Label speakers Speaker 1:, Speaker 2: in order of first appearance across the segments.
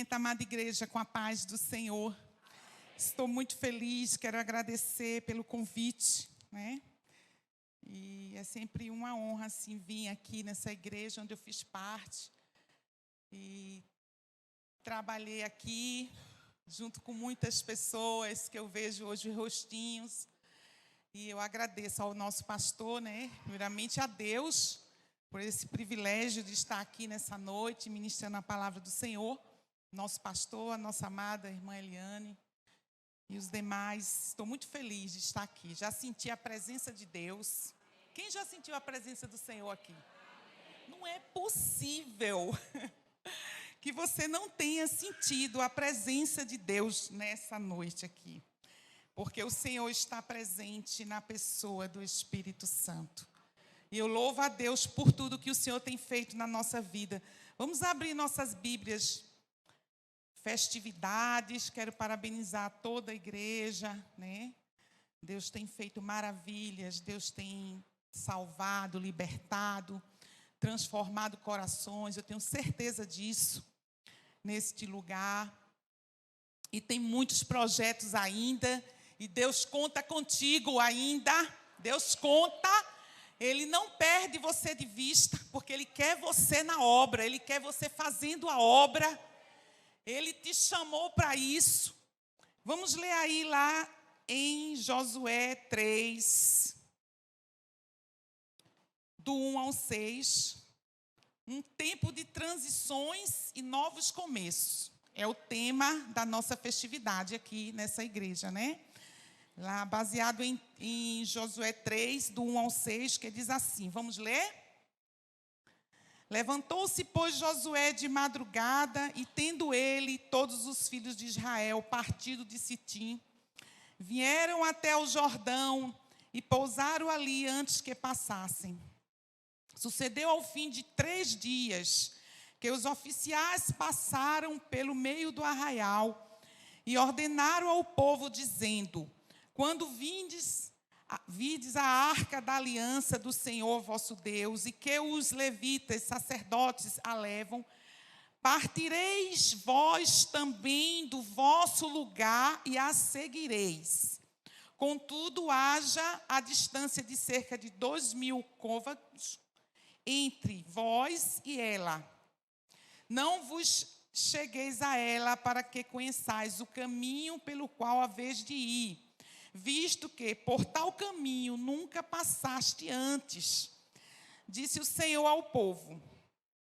Speaker 1: Cumprimento a amada igreja com a paz do Senhor. Estou muito feliz, quero agradecer pelo convite, né? E é sempre uma honra, assim, vir aqui nessa igreja onde eu fiz parte. E trabalhei aqui, junto com muitas pessoas que eu vejo hoje os rostinhos. E eu agradeço ao nosso pastor, né? Primeiramente a Deus, por esse privilégio de estar aqui nessa noite, ministrando a palavra do Senhor. Nosso pastor, a nossa amada irmã Eliane e os demais. Estou muito feliz de estar aqui. Já senti a presença de Deus. Quem já sentiu a presença do Senhor aqui? Não é possível que você não tenha sentido a presença de Deus nessa noite aqui. Porque o Senhor está presente na pessoa do Espírito Santo. E eu louvo a Deus por tudo que o Senhor tem feito na nossa vida. Vamos abrir nossas Bíblias. Festividades, quero parabenizar toda a igreja, né? Deus tem feito maravilhas, Deus tem salvado, libertado, transformado corações, eu tenho certeza disso, neste lugar. E tem muitos projetos ainda, e Deus conta contigo ainda, Deus conta, Ele não perde você de vista, porque Ele quer você na obra, Ele quer você fazendo a obra, Ele te chamou para isso. Vamos ler aí lá em Josué 3, do 1 ao 6. Um tempo de transições e novos começos. É o tema da nossa festividade aqui nessa igreja, né? Lá baseado em Josué 3, do 1 ao 6, que diz assim, vamos ler? Levantou-se, pois, Josué de madrugada, e tendo ele e todos os filhos de Israel partido de Sitim, vieram até o Jordão e pousaram ali antes que passassem. Sucedeu ao fim de 3 dias, que os oficiais passaram pelo meio do arraial e ordenaram ao povo, dizendo, quando vides a arca da aliança do Senhor vosso Deus, e que os levitas, sacerdotes, a levam, partireis vós também do vosso lugar e a seguireis. Contudo, haja a distância de cerca de 2.000 côvados entre vós e ela. Não vos chegueis a ela para que conheçais o caminho pelo qual haveis de ir, visto que por tal caminho nunca passaste antes. Disse o Senhor ao povo,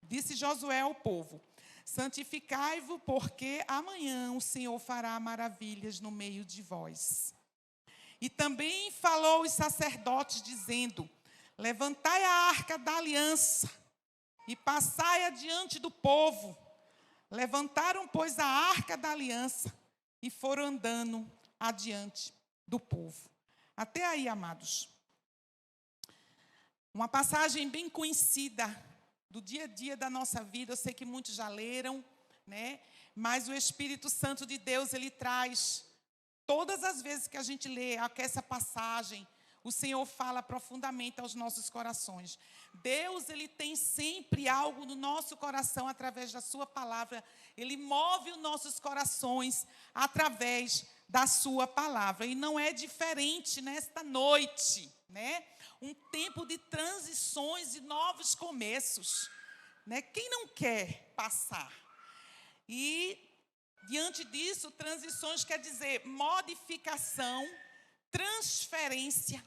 Speaker 1: disse Josué ao povo, santificai-vos, porque amanhã o Senhor fará maravilhas no meio de vós. E também falou os sacerdotes, dizendo, levantai a arca da aliança e passai adiante do povo. Levantaram, pois, a arca da aliança e foram andando adiante do povo. Até aí, amados. Uma passagem bem conhecida do dia a dia da nossa vida. Eu sei que muitos já leram, né? Mas o Espírito Santo de Deus, Ele traz, todas as vezes que a gente lê essa passagem, o Senhor fala profundamente aos nossos corações. Deus, Ele tem sempre algo no nosso coração através da sua palavra. Ele move os nossos corações através da sua palavra. E não é diferente nesta noite, né? Um tempo de transições e novos começos, né? Quem não quer passar? E, diante disso, transições quer dizer modificação, transferência,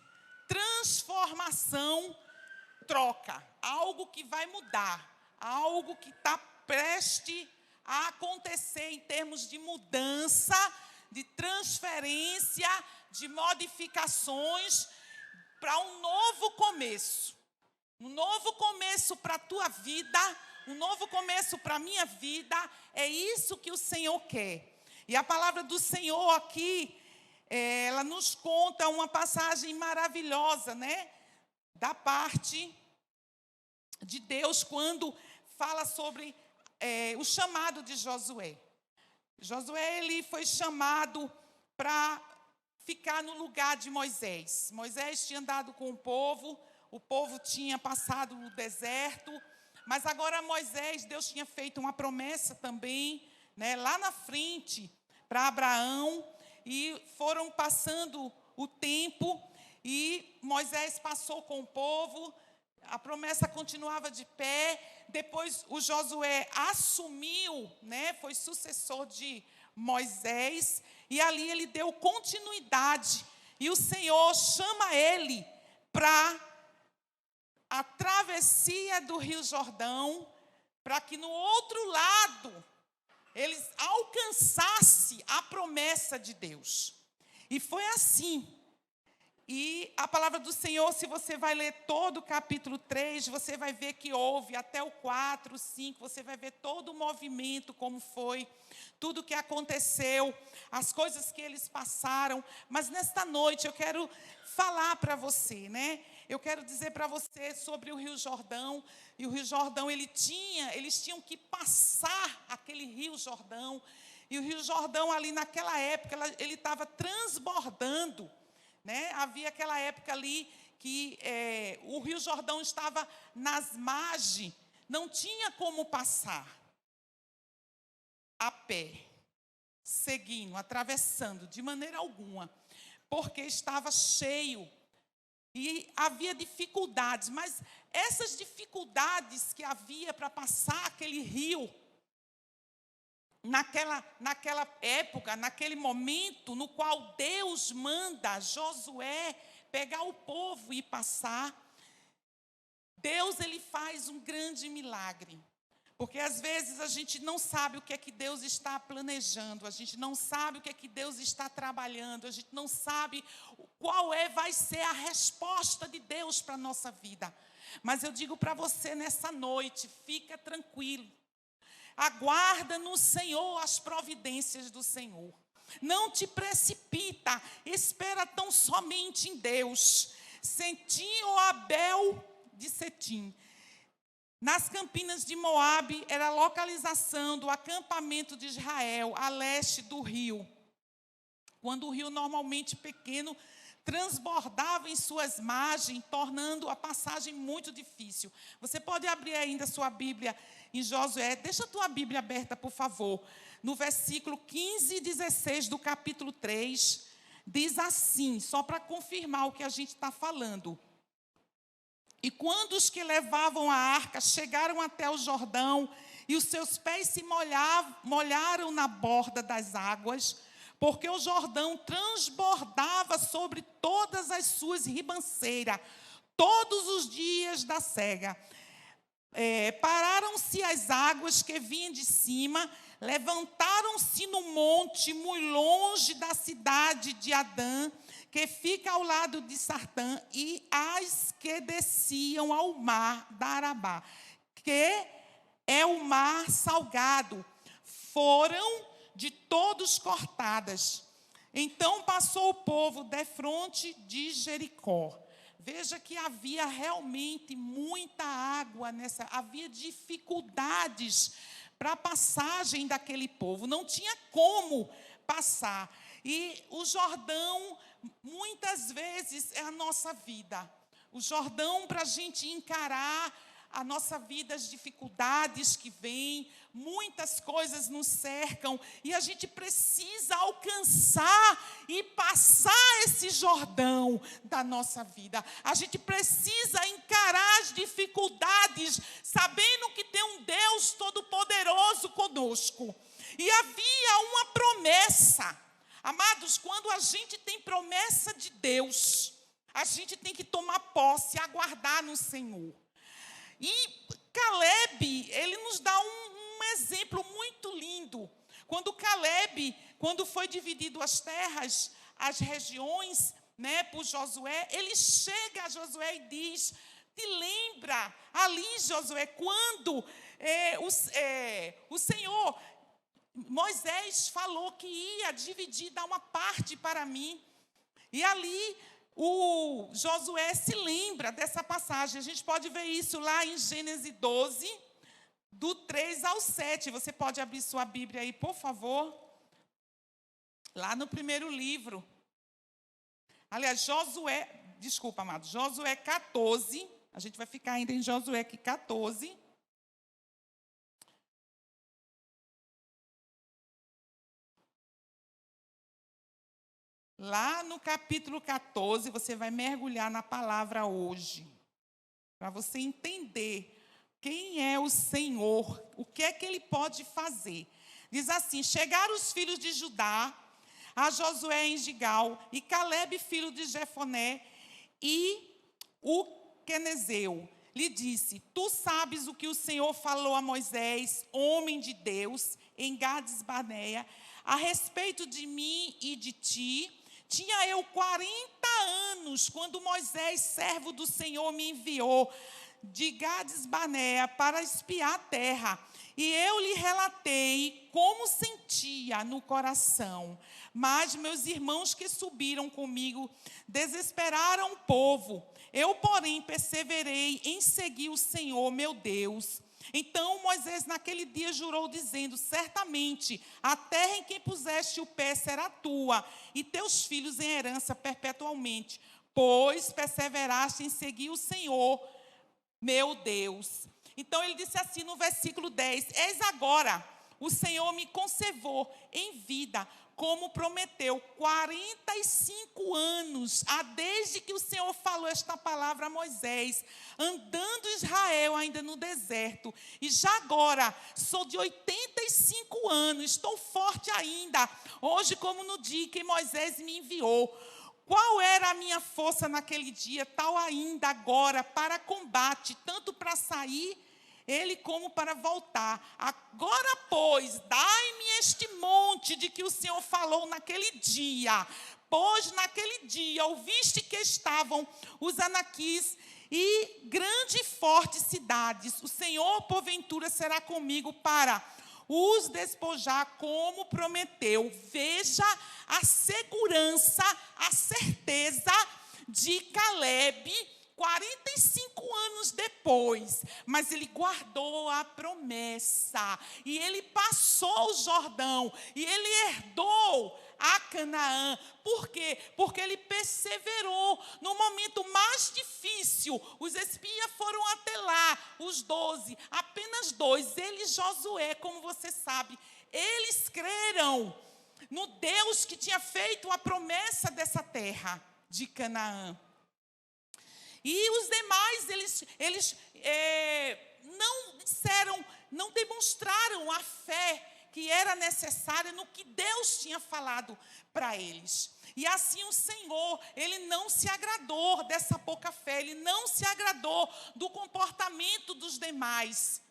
Speaker 1: transformação, troca. Algo que vai mudar, algo que está prestes a acontecer em termos de mudança, de transferência, de modificações para um novo começo. Um novo começo para a tua vida, um novo começo para a minha vida. É isso que o Senhor quer. E a palavra do Senhor aqui, ela nos conta uma passagem maravilhosa, né? Da parte de Deus, quando fala sobre o chamado de Josué. Josué, ele foi chamado para ficar no lugar de Moisés. Moisés tinha andado com o povo tinha passado no deserto, mas agora Moisés, Deus tinha feito uma promessa também, né, lá na frente para Abraão, e foram passando o tempo, e Moisés passou com o povo, a promessa continuava de pé. Depois o Josué assumiu, né, foi sucessor de Moisés, e ali ele deu continuidade, e o Senhor chama ele para a travessia do Rio Jordão, para que no outro lado eles alcançassem a promessa de Deus. E foi assim. E a palavra do Senhor, se você vai ler todo o capítulo 3, você vai ver que houve até o 4, 5, você vai ver todo o movimento, como foi, tudo o que aconteceu, as coisas que eles passaram. Mas nesta noite eu quero falar para você, né? Eu quero dizer para você sobre o Rio Jordão. E o Rio Jordão, eles tinham que passar aquele Rio Jordão. E o Rio Jordão ali naquela época, ele estava transbordando, né? Havia aquela época ali que o Rio Jordão estava nas margens, não tinha como passar a pé, seguindo, atravessando, de maneira alguma, porque estava cheio e havia dificuldades. Mas essas dificuldades que havia para passar aquele rio, naquela época, naquele momento no qual Deus manda Josué pegar o povo e passar, Deus, ele faz um grande milagre. Porque às vezes a gente não sabe o que é que Deus está planejando, a gente não sabe o que é que Deus está trabalhando, a gente não sabe vai ser a resposta de Deus para a nossa vida. Mas eu digo para você nessa noite, fica tranquilo. Aguarda no Senhor as providências do Senhor. Não te precipita, espera tão somente em Deus. Setim ou Abel de Setim. Nas campinas de Moabe era a localização do acampamento de Israel, a leste do rio. Quando o rio, normalmente pequeno, transbordava em suas margens, tornando a passagem muito difícil. Você pode abrir ainda sua Bíblia em Josué. Deixa a tua Bíblia aberta, por favor. No versículo 15 e 16 do capítulo 3, diz assim, só para confirmar o que a gente está falando. E quando os que levavam a arca chegaram até o Jordão, e os seus pés se molharam na borda das águas, porque o Jordão transbordava sobre todas as suas ribanceiras, todos os dias da cega. Pararam-se as águas que vinham de cima, levantaram-se no monte, muito longe da cidade de Adã, que fica ao lado de Sartã, e as que desciam ao mar da Arabá, que é o mar salgado, foram de todos cortadas. Então passou o povo defronte de Jericó. Veja que havia realmente muita água havia dificuldades para a passagem daquele povo, não tinha como passar. E o Jordão, muitas vezes, é a nossa vida. O Jordão, para a gente encarar a nossa vida, as dificuldades que vêm, muitas coisas nos cercam, e a gente precisa alcançar e passar esse Jordão da nossa vida. A gente precisa encarar as dificuldades, sabendo que tem um Deus Todo-Poderoso conosco. E havia uma promessa. Amados, quando a gente tem promessa de Deus, a gente tem que tomar posse, aguardar no Senhor. E Caleb, ele nos dá um exemplo muito lindo. Quando foi dividido as terras, as regiões, né, por Josué, ele chega a Josué e diz, te lembra ali, Josué, quando o Senhor, Moisés falou que ia dividir, dar uma parte para mim. E ali o Josué se lembra dessa passagem. A gente pode ver isso lá em Gênesis 12, do 3 ao 7. Você pode abrir sua Bíblia aí, por favor. Lá no primeiro livro. Aliás, Josué 14. A gente vai ficar ainda em Josué aqui 14. Lá no capítulo 14, você vai mergulhar na palavra hoje, para você entender quem é o Senhor, o que é que Ele pode fazer. Diz assim: chegaram os filhos de Judá a Josué em Gigal, e Calebe, filho de Jefoné, e o quenezeu, lhe disse: tu sabes o que o Senhor falou a Moisés, homem de Deus, em Gades Barneia, a respeito de mim e de ti. Tinha eu 40 anos, quando Moisés, servo do Senhor, me enviou de Gades Barneia para espiar a terra. E eu lhe relatei como sentia no coração. Mas meus irmãos que subiram comigo desesperaram o povo. Eu, porém, perseverei em seguir o Senhor, meu Deus. Então Moisés naquele dia jurou, dizendo: certamente a terra em que puseste o pé será tua, e teus filhos em herança perpetualmente, pois perseveraste em seguir o Senhor, meu Deus. Então ele disse assim no versículo 10: eis agora, o Senhor me conservou em vida, como prometeu, 45 anos, desde que o Senhor falou esta palavra a Moisés, andando Israel ainda no deserto. E já agora, sou de 85 anos, estou forte ainda, hoje como no dia que Moisés me enviou. Qual era a minha força naquele dia, tal ainda agora, para combate, tanto para sair ele como para voltar. Agora, pois, dai-me este monte de que o Senhor falou naquele dia. Pois naquele dia ouviste que estavam os anaquis e grande e forte cidades. O Senhor, porventura, será comigo para os despojar como prometeu. Veja a segurança, a certeza de Calebe, 45 anos depois, mas ele guardou a promessa, e ele passou o Jordão, e ele herdou a Canaã. Por quê? Porque ele perseverou no momento mais difícil. Os espias foram até lá, os 12, apenas 2, ele e Josué, como você sabe. Eles creram no Deus que tinha feito a promessa dessa terra de Canaã. E os demais, eles não disseram, não demonstraram a fé que era necessária no que Deus tinha falado para eles. E assim o Senhor, Ele não se agradou dessa pouca fé, Ele não se agradou do comportamento dos demais.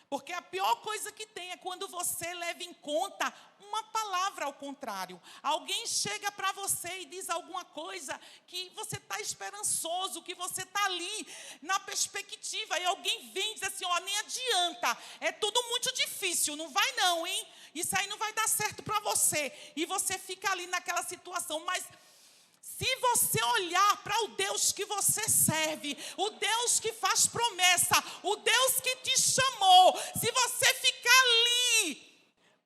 Speaker 1: Porque a pior coisa que tem é quando você leva em conta uma palavra ao contrário. Alguém chega para você e diz alguma coisa que você está esperançoso, que você está ali na perspectiva. E alguém vem e diz assim: ó, nem adianta, é tudo muito difícil, não vai não, hein? Isso aí não vai dar certo para você. E você fica ali naquela situação, mas se você olhar para o Deus que você serve, o Deus que faz promessa, o Deus que te chamou, se você ficar ali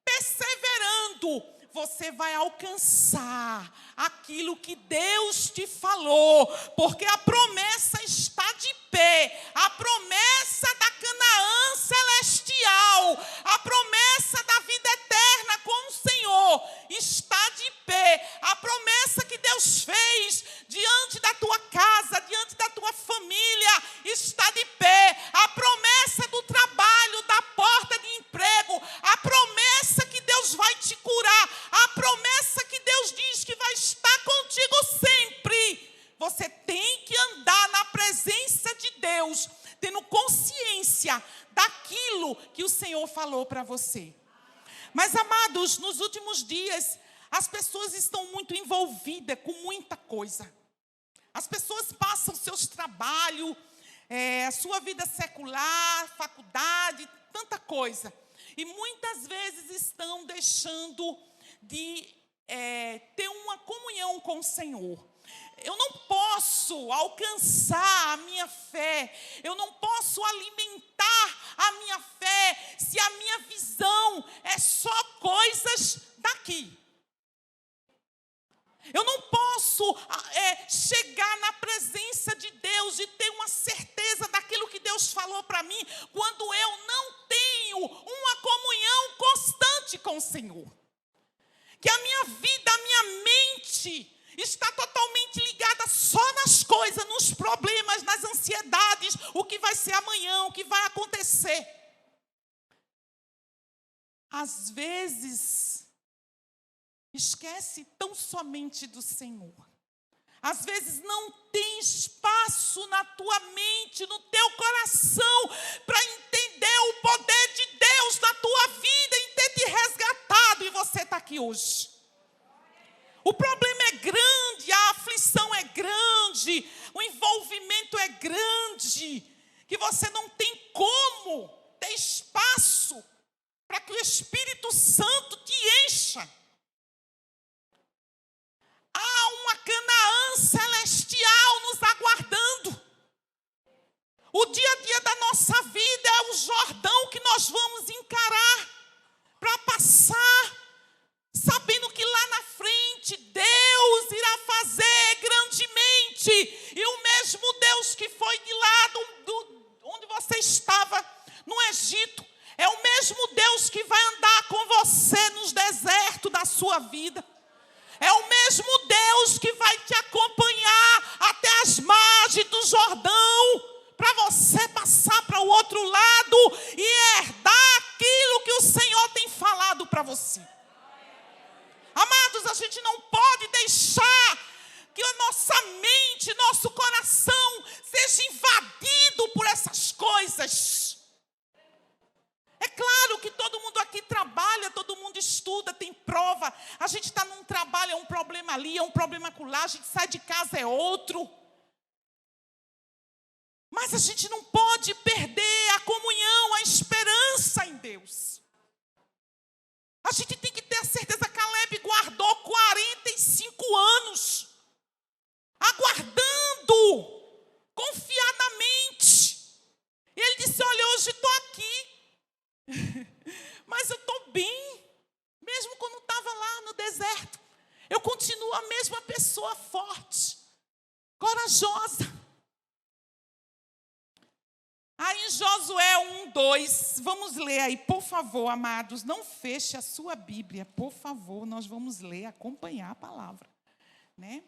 Speaker 1: perseverando, você vai alcançar aquilo que Deus te falou, porque a promessa está de pé, a promessa da Canaã celestial, a promessa da vida eterna com o Senhor está de pé. A promessa que Deus fez diante da tua casa, diante da tua família, está de pé. A promessa do trabalho, da porta de emprego, a promessa que Deus vai te curar, a promessa que Deus diz que vai estar contigo sempre. Você tem que andar na presença de Deus, tendo consciência daquilo que o Senhor falou para você. Mas, amados, nos últimos dias, as pessoas estão muito envolvidas com muita coisa. As pessoas passam seus trabalhos, a sua vida secular, faculdade, tanta coisa. E muitas vezes estão deixando de ter uma comunhão com o Senhor. Eu não posso alcançar a minha fé, eu não posso alimentar a minha fé se a minha visão é só coisas daqui. Eu não posso chegar na presença de Deus e ter uma certeza daquilo que Deus falou para mim, quando eu não tenho uma comunhão constante com o Senhor. Que a minha vida, a minha mente está totalmente ligada só nas coisas, nos problemas, nas ansiedades, o que vai ser amanhã, o que vai acontecer. Às vezes, esquece tão somente do Senhor. Às vezes não tem espaço na tua mente, no teu coração, para entender o poder de Deus na tua vida, em ter te resgatado, e você está aqui hoje. O problema é grande, a aflição é grande, o envolvimento é grande, que você não tem como ter espaço para que o Espírito Santo te encha. Há uma Canaã celestial nos aguardando. O dia a dia da nossa vida é o Jordão que nós vamos encarar para passar, sabendo que lá na frente Deus irá fazer grandemente. E o mesmo Deus que foi de lá onde você estava, no Egito, é o mesmo Deus que vai andar com você nos desertos da sua vida. É o mesmo Deus que vai te acompanhar até as margens do Jordão, para você passar para o outro lado e herdar aquilo que o Senhor tem falado para você. Amados, a gente não pode deixar que a nossa mente, nosso coração seja invadido por essas coisas. É claro que todo mundo aqui trabalha, todo mundo estuda, tem prova. A gente está num trabalho, é um problema ali, é um problema acolá, a gente sai de casa, é outro. Mas a gente não pode perder a comunhão, a esperança em Deus. A gente tem que ter a certeza que Caleb guardou 45 anos, aguardando, confiadamente. E ele disse, olha, hoje estou aqui, mas eu estou bem, mesmo quando estava lá no deserto. Eu continuo a mesma pessoa forte, corajosa. Aí em Josué 1:2, vamos ler aí, por favor, amados, não feche a sua Bíblia, por favor, nós vamos ler, acompanhar a palavra, né?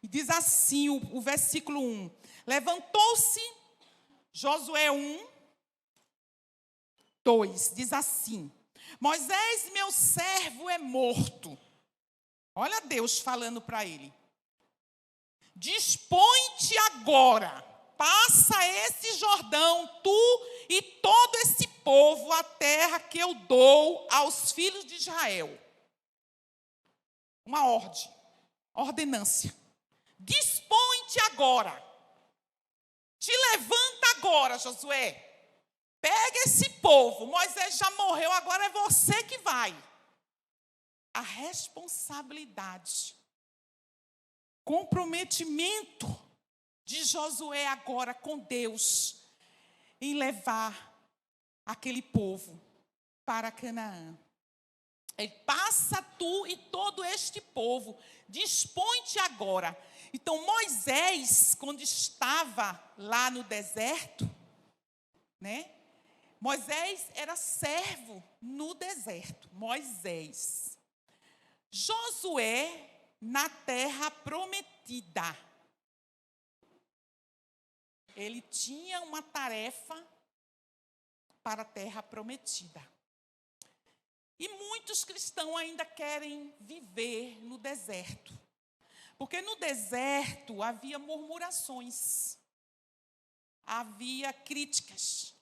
Speaker 1: E diz assim, o versículo 1, levantou-se, Josué 1:2, diz assim, Moisés, meu servo, é morto. Olha Deus falando para ele. Dispõe-te agora, passa esse Jordão, tu e todo esse povo, a terra que eu dou aos filhos de Israel. Uma ordem, ordenância. Dispõe-te agora. Te levanta agora, Josué. Pega esse povo. Moisés já morreu, agora é você que vai. A responsabilidade, comprometimento de Josué agora com Deus em levar aquele povo para Canaã. Ele passa tu e todo este povo, dispõe-te agora. Então Moisés, quando estava lá no deserto, né? Moisés era servo no deserto. Moisés. Josué na terra prometida. Ele tinha uma tarefa para a terra prometida. E muitos cristãos ainda querem viver no deserto. Porque no deserto havia murmurações, havia críticas,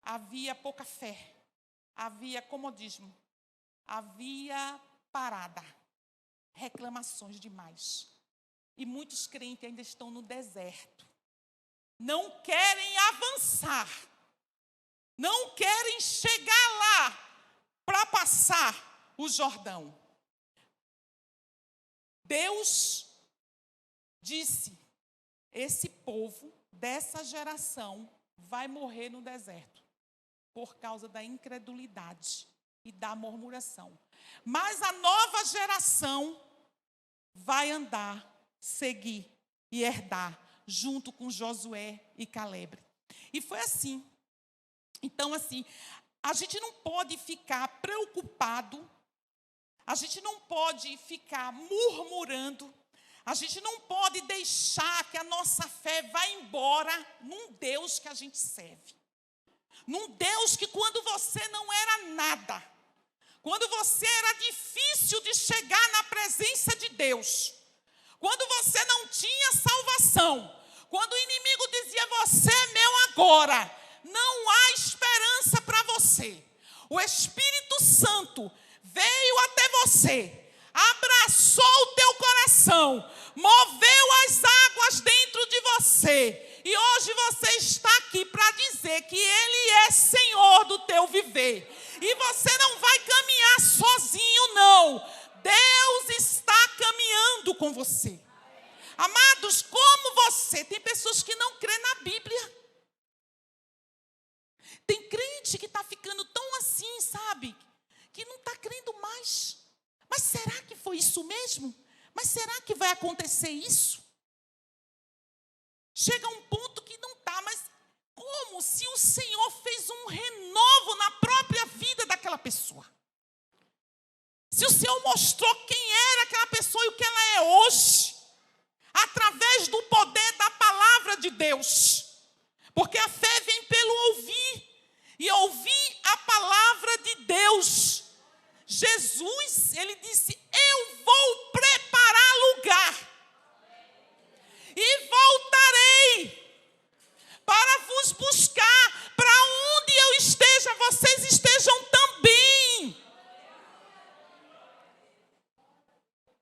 Speaker 1: havia pouca fé, havia comodismo, havia parada, reclamações demais. E muitos crentes ainda estão no deserto. Não querem avançar, não querem chegar lá para passar o Jordão. Deus disse, esse povo dessa geração vai morrer no deserto, por causa da incredulidade e da murmuração. Mas a nova geração vai andar, seguir e herdar, junto com Josué e Caleb. E foi assim. Então, assim, a gente não pode ficar preocupado, a gente não pode ficar murmurando, A gente não pode deixar que a nossa fé vá embora num Deus que a gente serve. Num Deus que quando você não era nada, quando você era difícil de chegar na presença de Deus, quando você não tinha salvação, quando o inimigo dizia, você é meu agora, não há esperança para você. O Espírito Santo veio até você, abraçou o teu coração, moveu as águas dentro de você. E hoje você está aqui para dizer que Ele é Senhor do teu viver. E você não vai caminhar sozinho, não. Deus está caminhando com você. Amados, como você, tem pessoas que não crêem na Bíblia. Tem crente que está ficando tão assim, sabe? Que não está crendo mais. Mas será que foi isso mesmo? Mas será que vai acontecer isso? Chega um ponto que não está, mas como se o Senhor fez um renovo na própria vida daquela pessoa? Se o Senhor mostrou quem era aquela pessoa e o que ela é hoje, através do poder da palavra de Deus. Porque a fé vem pelo ouvir, e ouvir a palavra de Deus. Jesus, ele disse, eu vou preparar lugar, e voltarei para vos buscar, para onde eu esteja, vocês estejam também.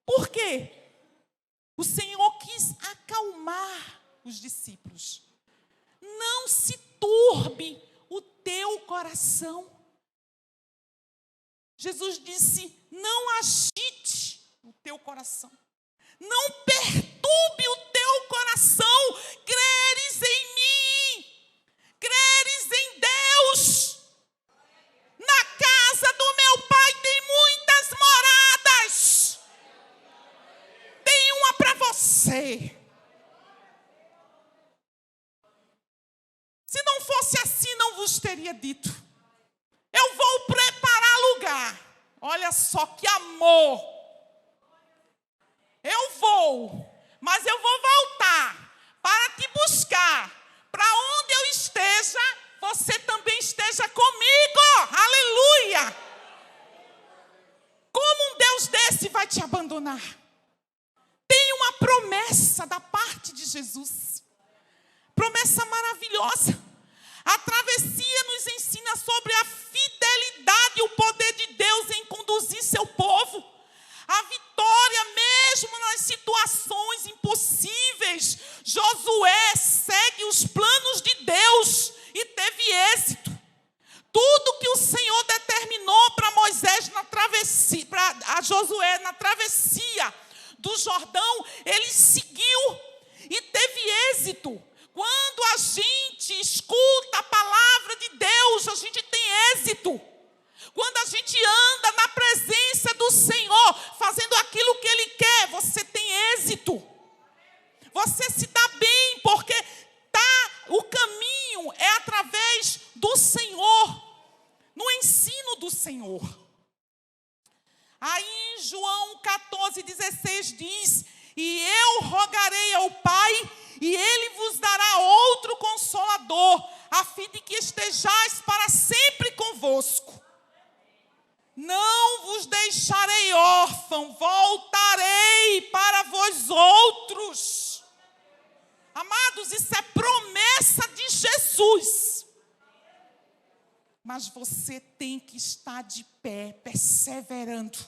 Speaker 1: Por quê? O Senhor quis acalmar os discípulos. Não se turbe o teu coração. Jesus disse, não agite o teu coração. Não perturbe o teu coração. Creres em mim. Creres em Deus. Na casa do meu Pai tem muitas moradas. Tem uma para você. Se não fosse assim, não vos teria dito. Eu vou preparar lugar. Olha só que amor. Eu vou, mas eu vou voltar para te buscar. Para onde eu esteja, você também esteja comigo. Aleluia. Como um Deus desse vai te abandonar? Tem uma promessa da parte de Jesus. Promessa maravilhosa. A travessia nos ensina sobre a fidelidade e o poder de Deus em conduzir seu povo. A vitória mesmo nas situações impossíveis. Josué segue os planos de Deus e teve êxito. Tudo que o Senhor determinou para Moisés na travessia, para Josué na travessia do Jordão, ele seguiu e teve êxito. Quando a gente escuta a palavra de Deus, a gente tem êxito. Quando a gente anda na presença do Senhor, fazendo aquilo que Ele quer, você tem êxito. Você se dá bem, porque o caminho é através do Senhor, no ensino do Senhor. Aí em João 14:16 diz, e eu rogarei ao Pai, e Ele vos dará outro Consolador, a fim de que estejais para sempre convosco. Não vos deixarei órfão, voltarei para vós outros. Amados, isso é promessa de Jesus. Mas você tem que estar de pé, perseverando,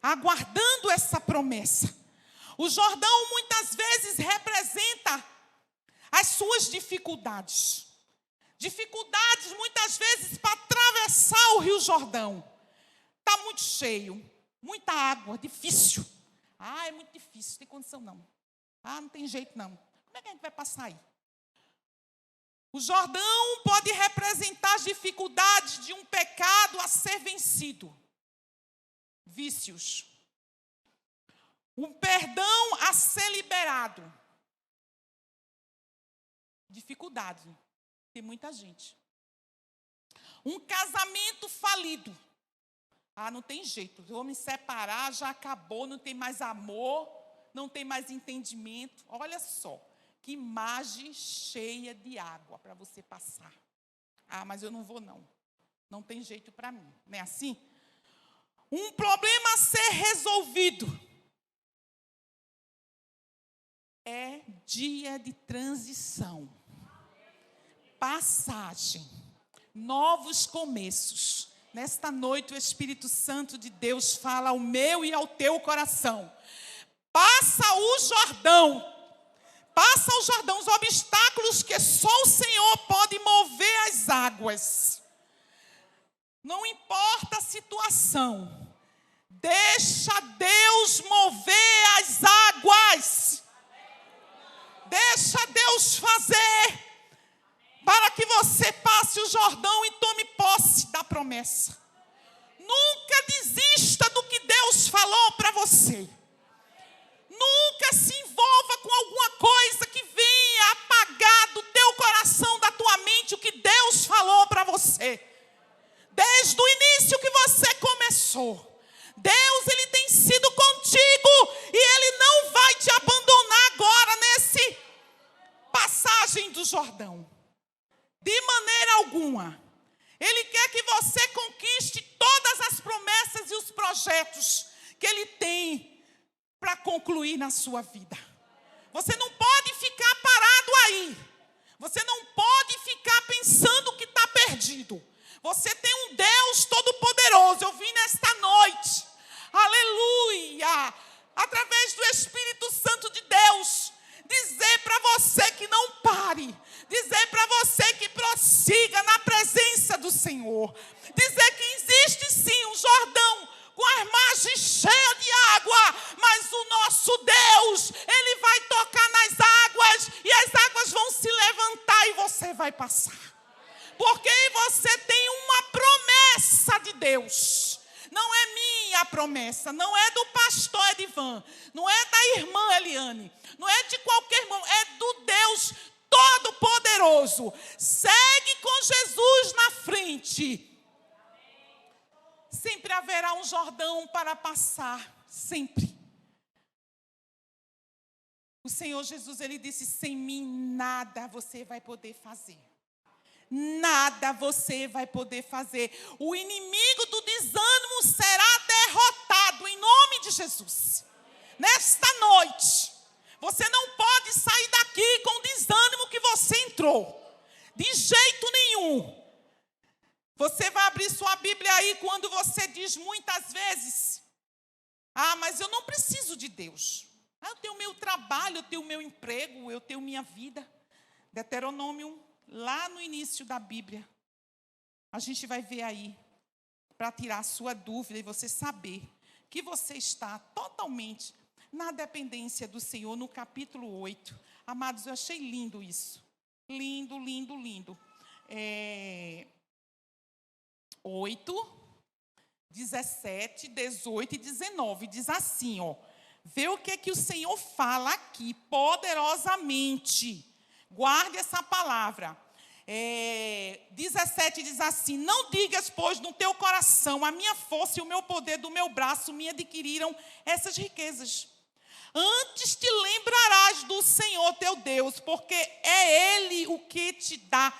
Speaker 1: aguardando essa promessa. O Jordão muitas vezes representa as suas dificuldades. Dificuldades muitas vezes para atravessar o Rio Jordão. Está muito cheio, muita água, difícil. É muito difícil, não tem condição não. Não tem jeito não. Como é que a gente vai passar aí? O Jordão pode representar as dificuldades de um pecado a ser vencido. Vícios. Um perdão a ser liberado. Dificuldade. Tem muita gente. Um casamento falido. Não tem jeito. Eu vou me separar, já acabou, não tem mais amor. não tem mais entendimento. Olha só, que margem cheia de água para você passar. Ah, mas eu não vou não. Não tem jeito para mim, não é assim? Um problema a ser resolvido. É dia de transição. Passagem. Novos começos. Nesta noite o Espírito Santo de Deus fala ao meu e ao teu coração. Passa o Jordão. Passa o Jordão, os obstáculos que só o Senhor pode mover as águas. Não importa a situação. Deixa Deus mover as águas. Deixa Deus fazer. Para que você passe o Jordão e tome posse da promessa. Nunca desista do que Deus falou para você. Nunca se envolva com alguma coisa que venha apagar do teu coração, da tua mente, o que Deus falou para você. Desde o início que você começou. Deus, Ele tem sido contigo e Ele não vai te abandonar agora nesse passagem do Jordão. De maneira alguma. Ele quer que você conquiste todas as promessas e os projetos que Ele tem para concluir na sua vida. Você não pode ficar parado aí. Você não pode ficar pensando que está perdido. Você tem um Deus todo-poderoso. Eu vim nesta noite, aleluia, através do Espírito Santo de Deus, dizer para você que não pare, dizer para você que prossiga na presença do Senhor, dizer que existe sim um Jordão com as margens cheias de água, mas o nosso Deus, Ele vai tocar nas águas e as águas vão se levantar e você vai passar. Porque você tem uma promessa de Deus. Não é minha promessa, não é do pastor Edivan, não é da irmã Eliane, não é de qualquer irmão, é do Deus Todo-Poderoso. Segue com Jesus na frente. Sempre haverá um Jordão para passar, sempre. O Senhor Jesus, Ele disse, sem mim nada você vai poder fazer. Nada você vai poder fazer. O inimigo do desânimo será derrotado em nome de Jesus. Nesta noite, você não pode sair daqui com o desânimo que você entrou. De jeito nenhum. Você vai abrir sua Bíblia aí quando você diz muitas vezes, ah, mas eu não preciso de Deus. Ah, eu tenho meu trabalho, eu tenho meu emprego, eu tenho minha vida. Deuteronômio, lá no início da Bíblia, a gente vai ver aí, para tirar a sua dúvida e você saber que você está totalmente na dependência do Senhor, no capítulo 8. Amados, eu achei lindo isso. Lindo, lindo, lindo. 8, 17, 18 e 19. Diz assim, ó. Vê o que o Senhor fala aqui, poderosamente. Guarde essa palavra. 17 diz assim, não digas, pois, no teu coração, a minha força e o meu poder do meu braço me adquiriram essas riquezas. Antes te lembrarás do Senhor teu Deus, porque é Ele o que te dá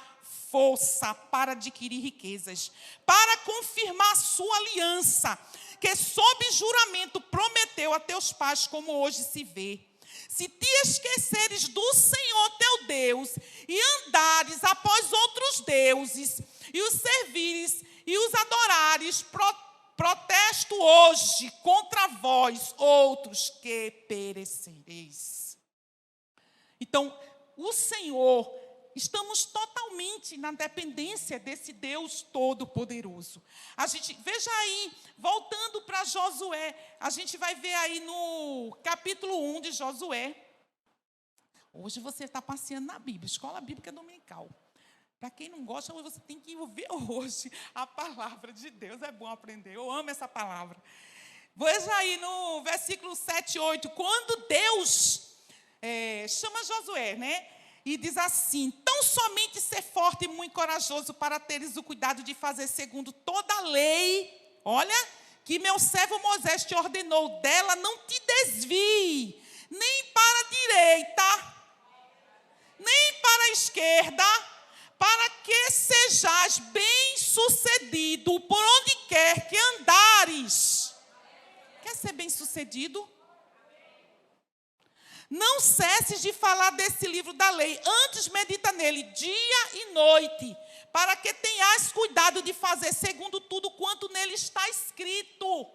Speaker 1: força para adquirir riquezas, para confirmar a sua aliança, que sob juramento prometeu a teus pais, como hoje se vê. Se te esqueceres do Senhor teu Deus e andares após outros deuses e os servires e os adorares, protesto hoje contra vós outros que perecereis. Então, o Senhor, estamos totalmente na dependência desse Deus Todo-Poderoso. A gente, veja aí, voltando para Josué, a gente vai ver aí no capítulo 1 de Josué. Hoje você está passeando na Bíblia, Escola Bíblica Dominical. Para quem não gosta, você tem que ouvir hoje a palavra de Deus. É bom aprender, eu amo essa palavra. Veja aí no versículo 7 e 8, quando Deus chama Josué, né? E diz assim, tão somente ser forte e muito corajoso para teres o cuidado de fazer segundo toda a lei, olha, que meu servo Moisés te ordenou, dela não te desvie, nem para a direita, nem para a esquerda, para que sejais bem-sucedido por onde quer que andares. Quer ser bem-sucedido? Não cesses de falar desse livro da lei, antes medita nele dia e noite, para que tenhas cuidado de fazer segundo tudo quanto nele está escrito.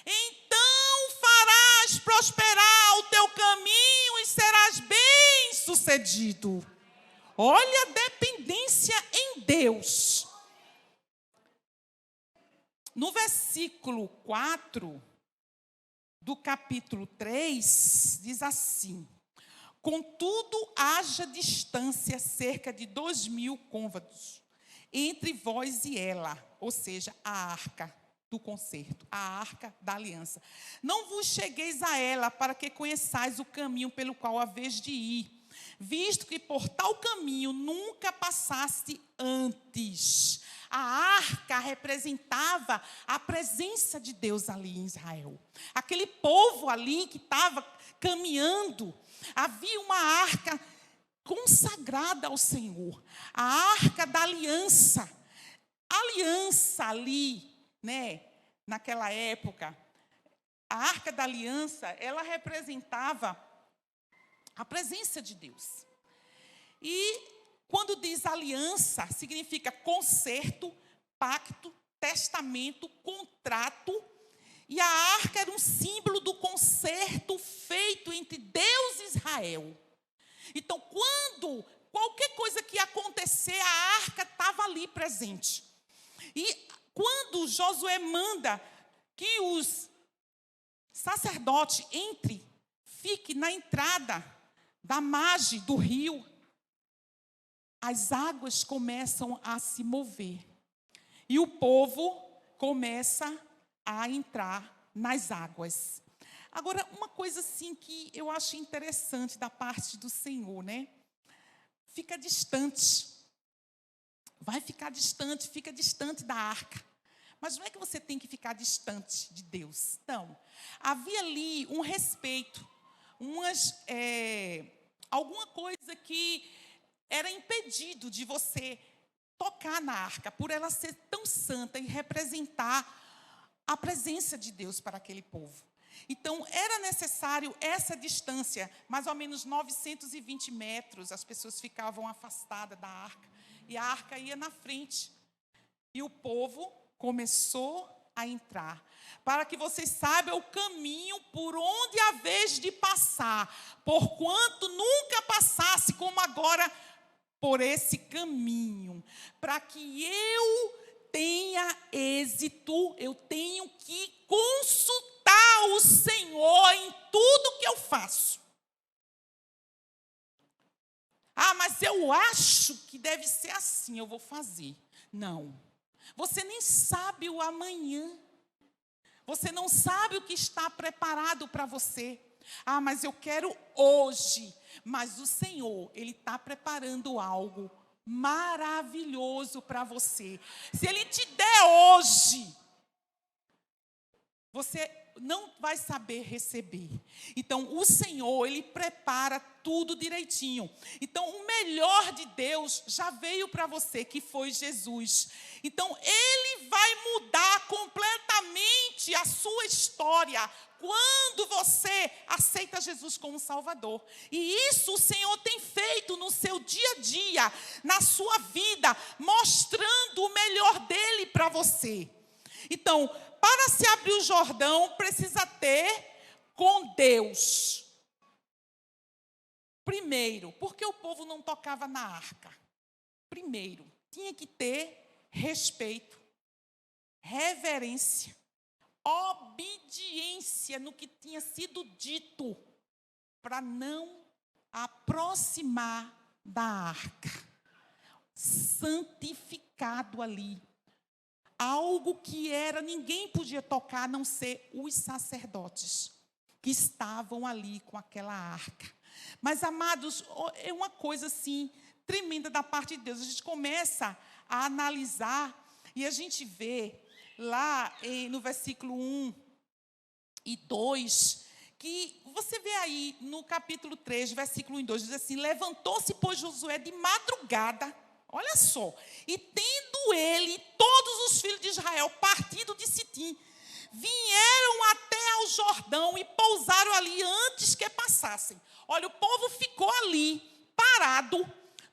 Speaker 1: Então farás prosperar o teu caminho e serás bem-sucedido. Olha a dependência em Deus. No versículo 4 do capítulo 3, diz assim: contudo, haja distância cerca de 2.000 côvados entre vós e ela, ou seja, a arca do concerto, a arca da aliança. Não vos chegueis a ela para que conheçais o caminho pelo qual haveis de ir, visto que por tal caminho nunca passaste antes. A arca representava a presença de Deus ali em Israel. Aquele povo ali que estava caminhando, havia uma arca consagrada ao Senhor, a arca da aliança. A aliança ali, né, naquela época, a arca da aliança, ela representava a presença de Deus. E quando diz aliança, significa concerto, pacto, testamento, contrato. E a arca era um símbolo do concerto feito entre Deus e Israel. Então, quando qualquer coisa que ia acontecer, a arca estava ali presente. E quando Josué manda que os sacerdotes fiquem na entrada da margem do rio, as águas começam a se mover. E o povo começa a entrar nas águas. Agora, uma coisa assim que eu acho interessante da parte do Senhor, né? Fica distante. Vai ficar distante, fica distante da arca. Mas não é que você tem que ficar distante de Deus. Não. Havia ali um respeito, alguma coisa que era impedido de você tocar na arca, por ela ser tão santa e representar a presença de Deus para aquele povo. Então, era necessário essa distância, mais ou menos 920 metros, as pessoas ficavam afastadas da arca, e a arca ia na frente. E o povo começou a entrar. Para que vocês saibam o caminho por onde haveis de passar, porquanto nunca passasse como agora por esse caminho. Para que eu tenha êxito, eu tenho que consultar o Senhor em tudo que eu faço. Ah, mas eu acho que deve ser assim, eu vou fazer. Não. Você nem sabe o amanhã. Você não sabe o que está preparado para você. Ah, mas eu quero hoje. Mas o Senhor, Ele está preparando algo maravilhoso para você. Se Ele te der hoje, você não vai saber receber. Então, o Senhor, Ele prepara tudo direitinho. Então, o melhor de Deus já veio para você, que foi Jesus. Então, Ele vai mudar completamente a sua história quando você aceita Jesus como Salvador. E isso o Senhor tem feito no seu dia a dia, na sua vida, mostrando o melhor dEle para você. Então, para se abrir o Jordão, precisa ter com Deus. Primeiro, porque o povo não tocava na arca? Primeiro, tinha que ter respeito, reverência, obediência no que tinha sido dito, para não aproximar da arca. Santificado ali. Algo que ninguém podia tocar, a não ser os sacerdotes que estavam ali com aquela arca. Mas, amados, é uma coisa assim tremenda da parte de Deus. A gente começa a analisar e a gente vê lá no versículo 1 e 2 que você vê aí no capítulo 3, versículo 1 e 2, diz assim: levantou-se, pois, Josué de madrugada, olha só, e tendo ele e todos os filhos de Israel partido de Sitim, vieram até ao Jordão e pousaram ali antes que passassem. Olha, o povo ficou ali, parado,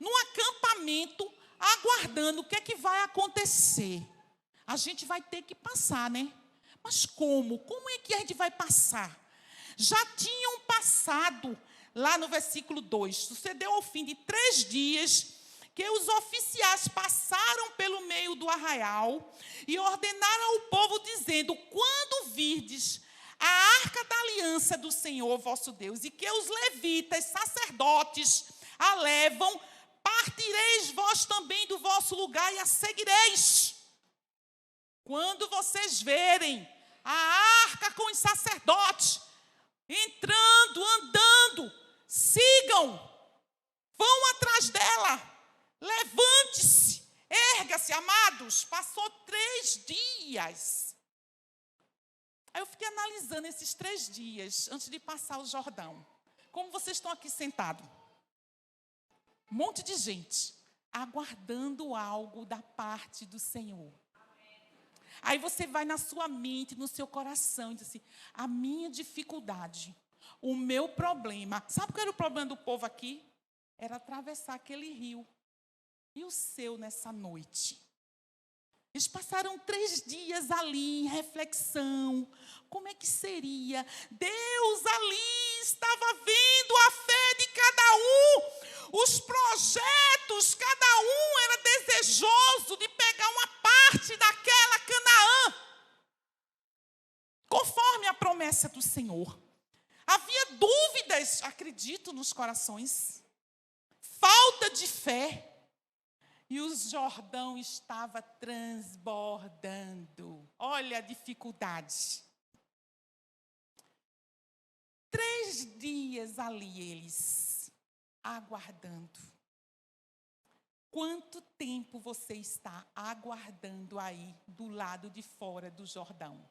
Speaker 1: num acampamento, aguardando o que é que vai acontecer. A gente vai ter que passar, né? Mas como? Como é que a gente vai passar? Já tinham passado, lá no versículo 2, sucedeu ao fim de 3 dias, que os oficiais passaram pelo meio do arraial e ordenaram ao povo, dizendo: quando virdes a arca da aliança do Senhor vosso Deus, e que os levitas, sacerdotes, a levam, partireis vós também do vosso lugar e a seguireis. Quando vocês verem a arca com os sacerdotes entrando, andando, sigam, vão atrás dela. Levante-se, erga-se, amados. Passou 3 dias. Aí eu fiquei analisando esses 3 dias antes de passar o Jordão. Como vocês estão aqui sentados? Um monte de gente aguardando algo da parte do Senhor. Aí você vai na sua mente, no seu coração e diz assim: a minha dificuldade, o meu problema. Sabe qual era o problema do povo aqui? Era atravessar aquele rio. E o seu nessa noite? Eles passaram 3 dias ali em reflexão. Como é que seria? Deus ali estava vendo a fé de cada um, os projetos, cada um era desejoso de pegar uma parte daquela Canaã, conforme a promessa do Senhor. Havia dúvidas, acredito, nos corações, falta de fé. E o Jordão estava transbordando. Olha a dificuldade. 3 dias ali eles, aguardando. Quanto tempo você está aguardando aí, do lado de fora do Jordão?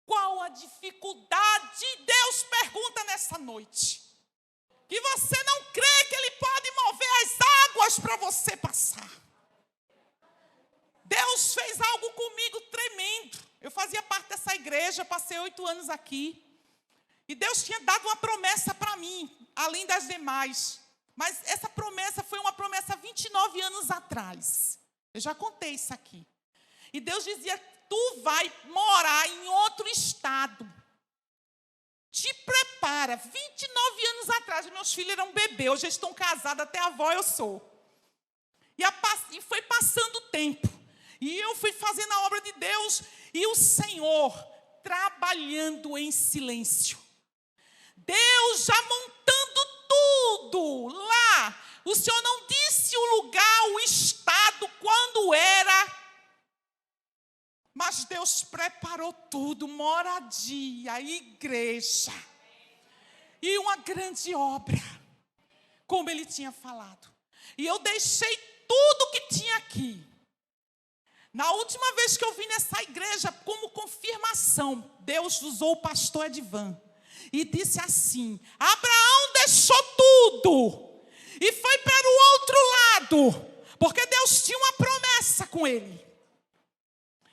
Speaker 1: Qual a dificuldade? Deus pergunta nessa noite. Que você não crê que Ele pode mover as águas para você passar. Deus fez algo comigo tremendo. Eu fazia parte dessa igreja, passei 8 anos aqui. E Deus tinha dado uma promessa para mim, além das demais. Mas essa promessa foi uma promessa 29 anos atrás. Eu já contei isso aqui. E Deus dizia: tu vai morar em outro estado. Te prepara. 29 anos atrás, meus filhos eram bebê, hoje eles estão casados, até avó eu sou. E foi passando o tempo. E eu fui fazendo a obra de Deus. E o Senhor trabalhando em silêncio. Deus já montando tudo lá. O Senhor não disse o lugar, o estado, quando era. Mas Deus preparou tudo, moradia, igreja. E uma grande obra, como Ele tinha falado. E eu deixei tudo que tinha aqui. Na última vez que eu vim nessa igreja, como confirmação, Deus usou o pastor Edvan. E disse assim: Abraão deixou tudo e foi para o outro lado, porque Deus tinha uma promessa com ele.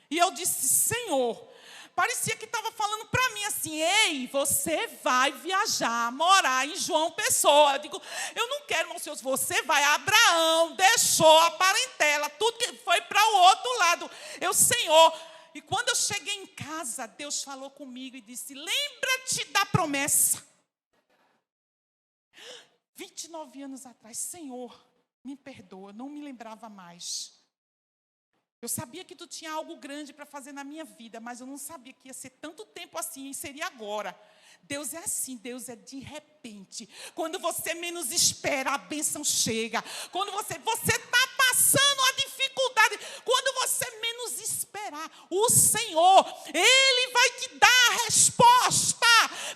Speaker 1: E eu disse: Senhor, parecia que estava falando para mim assim: ei, você vai viajar, morar em João Pessoa. Eu digo: eu não quero, meu Senhor, você vai. Abraão deixou a parentela, tudo que foi para o outro lado. Eu, Senhor. E quando eu cheguei em casa, Deus falou comigo e disse: lembra-te da promessa. 29 anos atrás, Senhor, me perdoa, não me lembrava mais. Eu sabia que tu tinha algo grande para fazer na minha vida, mas eu não sabia que ia ser tanto tempo assim e seria agora. Deus é assim, Deus é de repente. Quando você menos espera, a bênção chega. Quando você está passando a dificuldade, quando você menos esperar, o Senhor, Ele vai te dar a resposta.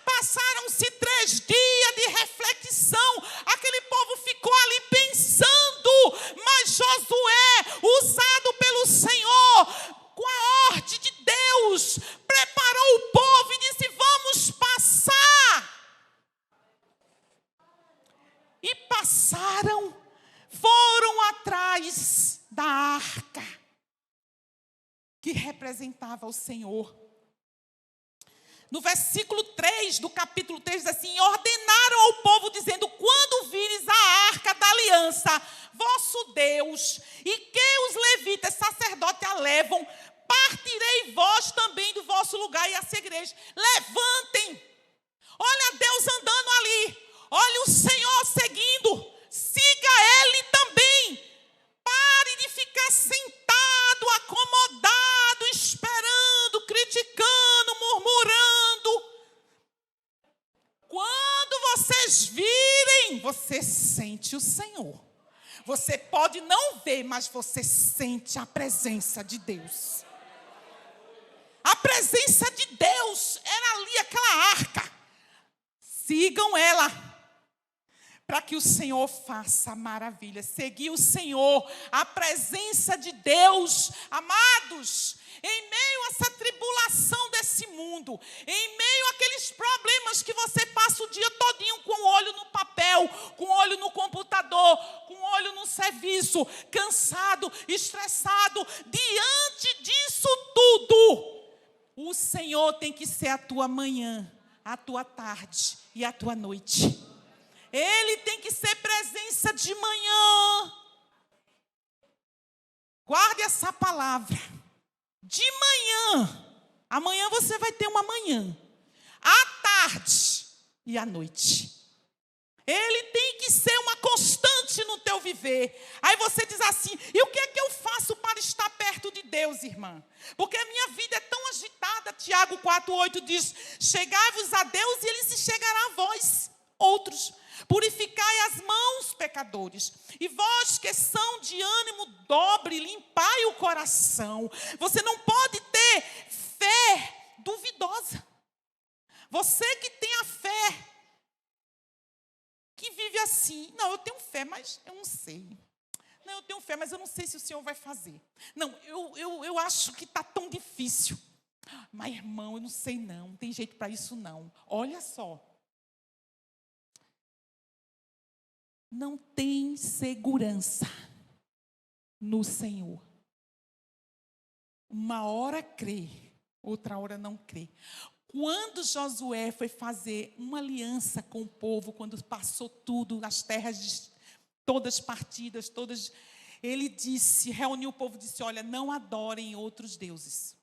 Speaker 1: Passaram-se 3 dias de reflexão. Aquele povo ficou ali pensando, mas Josué, usado pelo Senhor, com a ordem de Deus, preparou o povo e disse: vamos passaram, foram atrás da arca, que representava o Senhor. No versículo 3 do capítulo 3, diz assim: ordenaram ao povo, dizendo: quando vires a arca da aliança, vosso Deus, e que os levitas, sacerdotes, a levam, partirei vós também do vosso lugar e a seguireis. Levantem. Olha Deus andando ali. Olha o Senhor seguindo. Siga Ele também. Pare de ficar sentado, acomodado, esperando, criticando, murmurando. Quando vocês virem, você sente o Senhor. Você pode não ver, mas você sente a presença de Deus. A presença de Deus era ali, aquela arca. Sigam ela, para que o Senhor faça maravilhas. Seguir o Senhor, a presença de Deus. Amados, em meio a essa tribulação desse mundo, em meio àqueles problemas que você passa o dia todinho com o olho no papel, com o olho no computador, com o olho no serviço, cansado, estressado, diante disso tudo, o Senhor tem que ser a tua manhã, a tua tarde e a tua noite. Ele tem que ser presença de manhã. Guarde essa palavra. De manhã. Amanhã você vai ter uma manhã. À tarde e à noite. Ele tem que ser uma constante no teu viver. Aí você diz assim: e o que é que eu faço para estar perto de Deus, irmã? Porque a minha vida é tão agitada. Tiago 4,8 diz: chegai-vos a Deus e Ele se chegará a vós, outros. Purificai as mãos, pecadores. E vós que são de ânimo dobre, limpai o coração. Você não pode ter fé duvidosa. Você que tem a fé, que vive assim: não, eu tenho fé, mas eu não sei. Não, eu tenho fé, mas eu não sei se o Senhor vai fazer. Não, eu acho que está tão difícil. Mas, irmão, eu não sei não tem jeito para isso não. Olha só. Não tem segurança no Senhor. Uma hora crê, outra hora não crê. Quando Josué foi fazer uma aliança com o povo, quando passou tudo, as terras todas partidas, ele disse, reuniu o povo e disse: olha, não adorem outros deuses.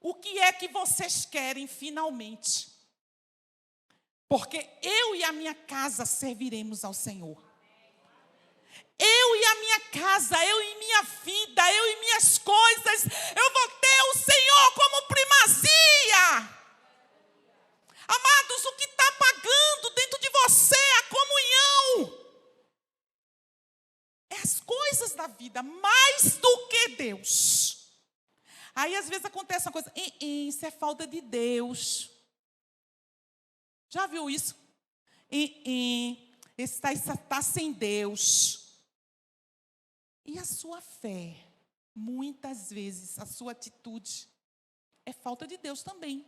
Speaker 1: O que é que vocês querem finalmente? Porque eu e a minha casa serviremos ao Senhor. Eu e a minha casa, eu e minha vida, eu e minhas coisas, eu vou ter o Senhor como primazia. Amados, o que está pagando dentro de você a comunhão é as coisas da vida, mais do que Deus. Aí às vezes acontece uma coisa: isso é falta de Deus. Já viu isso? Esse está sem Deus. E a sua fé, muitas vezes, a sua atitude, é falta de Deus também.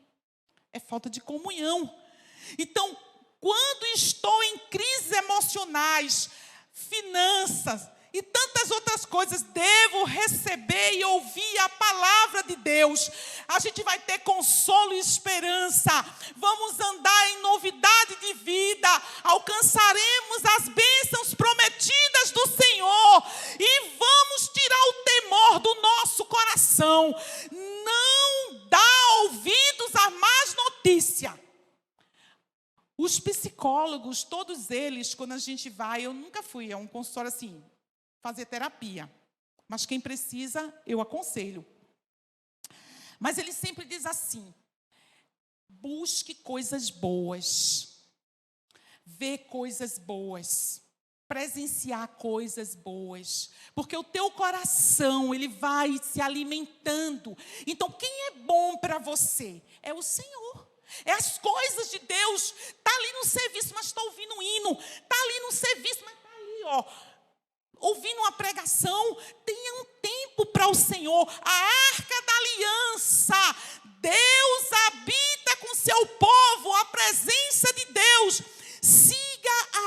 Speaker 1: É falta de comunhão. Então, quando estou em crises emocionais, finanças e tantas outras coisas, devo receber e ouvir a palavra de Deus. A gente vai ter consolo e esperança. Vamos andar em novidade de vida. Alcançaremos as bênçãos prometidas do Senhor. E vamos tirar o temor do nosso coração. Não dá ouvidos a más notícia. Os psicólogos, todos eles, quando a gente vai, eu nunca fui a um consultório assim, fazer terapia. Mas quem precisa, eu aconselho. Mas ele sempre diz assim: busque coisas boas, vê coisas boas, presenciar coisas boas, porque o teu coração, ele vai se alimentando. Então, quem é bom para você? É o Senhor. É as coisas de Deus. Está ali no serviço, mas está ouvindo um hino. Está ali no serviço, mas está ali, ouvindo uma pregação. Tenha um tempo para o Senhor. A arca da aliança. Deus habita com seu povo, a presença de Deus. Siga a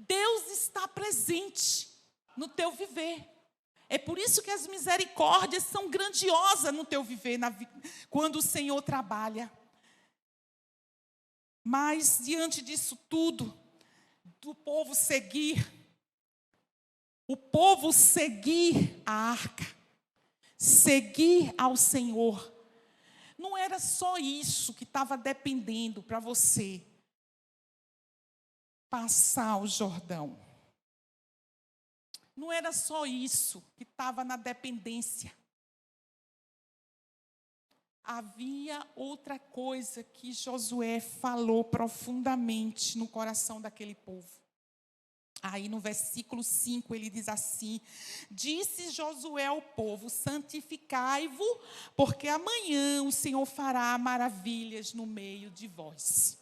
Speaker 1: Deus está presente no teu viver. É por isso que as misericórdias são grandiosas no teu viver, quando o Senhor trabalha. Mas, diante disso tudo, do povo seguir a arca, seguir ao Senhor, não era só isso que estava dependendo para você passar o Jordão. Não era só isso que estava na dependência. Havia outra coisa que Josué falou profundamente no coração daquele povo. Aí no versículo 5 ele diz assim: disse Josué ao povo: santificai-vos, porque amanhã o Senhor fará maravilhas no meio de vós.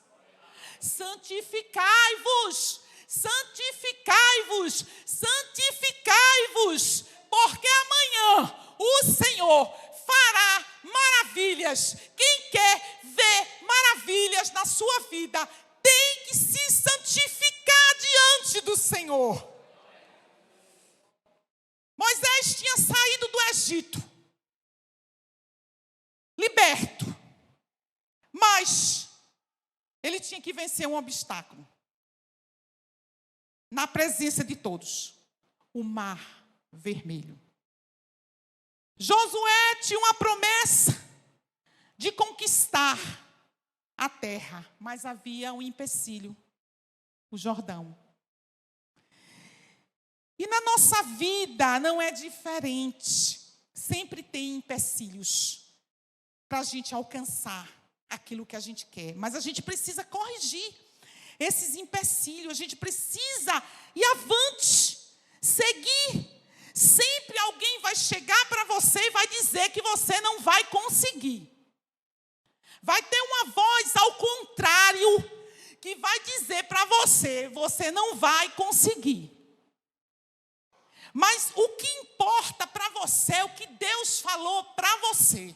Speaker 1: Santificai-vos, santificai-vos, santificai-vos, porque amanhã o Senhor fará maravilhas. Quem quer ver maravilhas na sua vida tem que se santificar diante do Senhor. Moisés tinha saído do Egito, liberto, mas ele tinha que vencer um obstáculo. Na presença de todos, o Mar Vermelho. Josué tinha uma promessa de conquistar a terra, mas havia um empecilho, o Jordão. E na nossa vida não é diferente. Sempre tem empecilhos para a gente alcançar aquilo que a gente quer. Mas a gente precisa corrigir esses empecilhos. A gente precisa ir avante, seguir. Sempre alguém vai chegar para você e vai dizer que você não vai conseguir. Vai ter uma voz ao contrário que vai dizer para você: você não vai conseguir. Mas o que importa para você é o que Deus falou para você.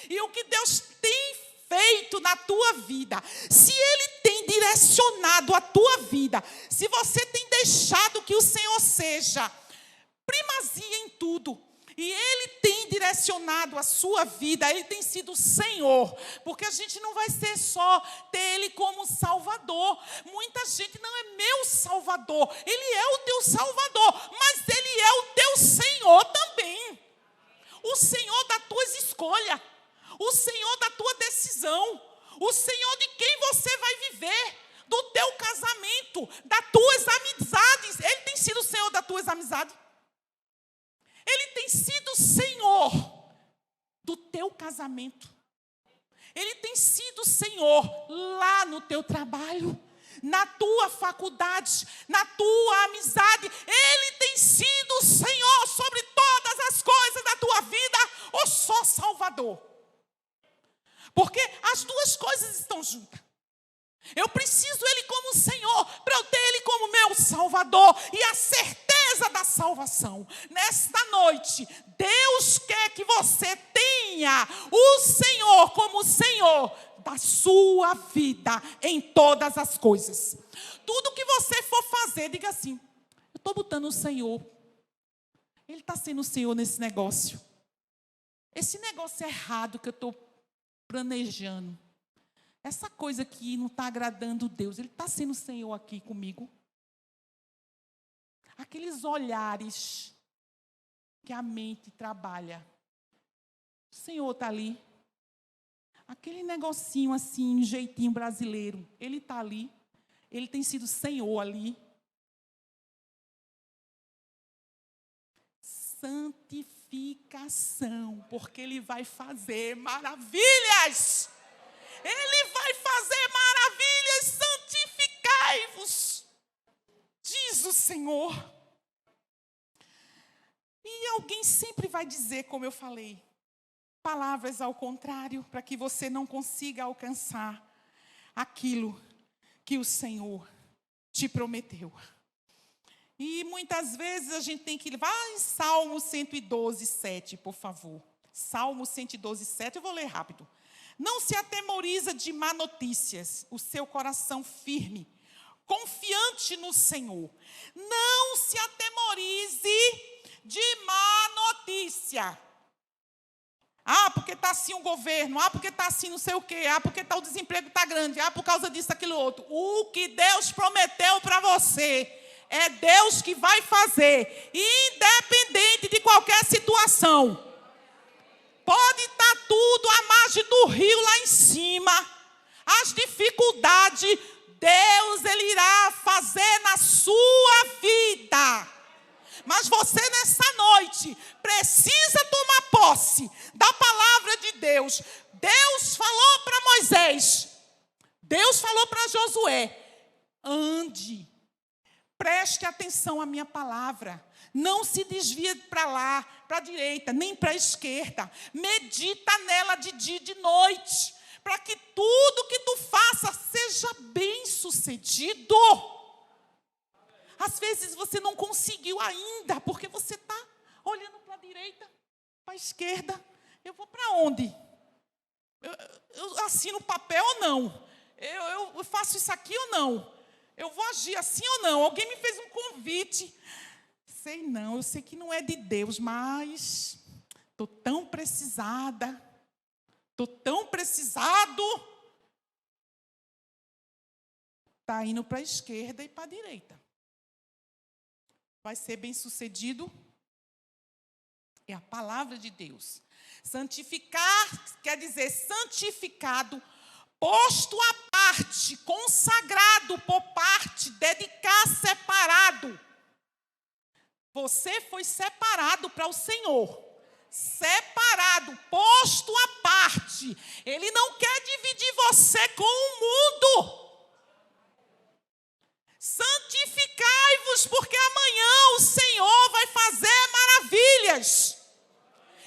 Speaker 1: E o que Deus tem feito na tua vida. Se Ele tem direcionado a tua vida, se você tem deixado que o Senhor seja primazia em tudo, e Ele tem direcionado a sua vida, Ele tem sido o Senhor, porque a gente não vai ser só ter Ele como Salvador. Muita gente: não é meu Salvador. Ele é o teu Salvador, mas Ele é o teu Senhor também. O Senhor das tuas escolhas, o Senhor da tua decisão, o Senhor de quem você vai viver, do teu casamento, das tuas amizades. Ele tem sido o Senhor das tuas amizades. Ele tem sido o Senhor do teu casamento. Ele tem sido o Senhor lá no teu trabalho, na tua faculdade, na tua amizade. Ele tem sido o Senhor sobre todas as coisas da tua vida, ou só Salvador? Porque as duas coisas estão juntas. Eu preciso Ele como Senhor, para eu ter Ele como meu Salvador e a certeza da salvação. Nesta noite, Deus quer que você tenha o Senhor como Senhor da sua vida em todas as coisas. Tudo que você for fazer, diga assim: eu estou botando o Senhor. Ele está sendo o Senhor nesse negócio. Esse negócio errado que eu estou planejando, essa coisa que não está agradando Deus, Ele está sendo o Senhor aqui comigo. Aqueles olhares que a mente trabalha, o Senhor está ali. Aquele negocinho assim, um jeitinho brasileiro, Ele está ali. Ele tem sido Senhor ali. Santificação, porque Ele vai fazer maravilhas. Ele vai fazer maravilhas. Santificai-vos, diz o Senhor. E alguém sempre vai dizer, como eu falei, palavras ao contrário, para que você não consiga alcançar aquilo que o Senhor te prometeu. E muitas vezes a gente tem que ir. Vai em Salmo 112, 7, por favor. Salmo 112, 7, eu vou ler rápido. Não se atemoriza de má notícias o seu coração firme, confiante no Senhor. Não se atemorize de má notícia. Porque está assim o governo. Porque está assim não sei o quê. Porque o desemprego está grande. Por causa disso, aquilo outro. O que Deus prometeu para você é Deus que vai fazer, independente de qualquer situação. Pode estar tudo à margem do rio lá em cima. As dificuldades, Deus, Ele irá fazer na sua vida. Mas você, nessa noite, precisa tomar posse da palavra de Deus. Deus falou para Moisés. Deus falou para Josué. Ande. Preste atenção à minha palavra. Não se desvie para lá, para a direita, nem para a esquerda. Medita nela de dia e de noite, para que tudo que tu faça seja bem sucedido. Às vezes você não conseguiu ainda, porque você está olhando para a direita, para a esquerda. Eu vou para onde? Eu assino o papel ou não? Eu faço isso aqui ou não? Eu vou agir assim ou não? Alguém me fez um convite. Sei não, eu sei que não é de Deus, mas estou tão precisada. Estou tão precisado. Está indo para a esquerda e para a direita. Vai ser bem sucedido? É a palavra de Deus. Santificar quer dizer santificado, posto à parte, consagrado por parte, dedicar, separado. Você foi separado para o Senhor. Separado, posto à parte. Ele não quer dividir você com o mundo. Santificai-vos, porque amanhã o Senhor vai fazer maravilhas.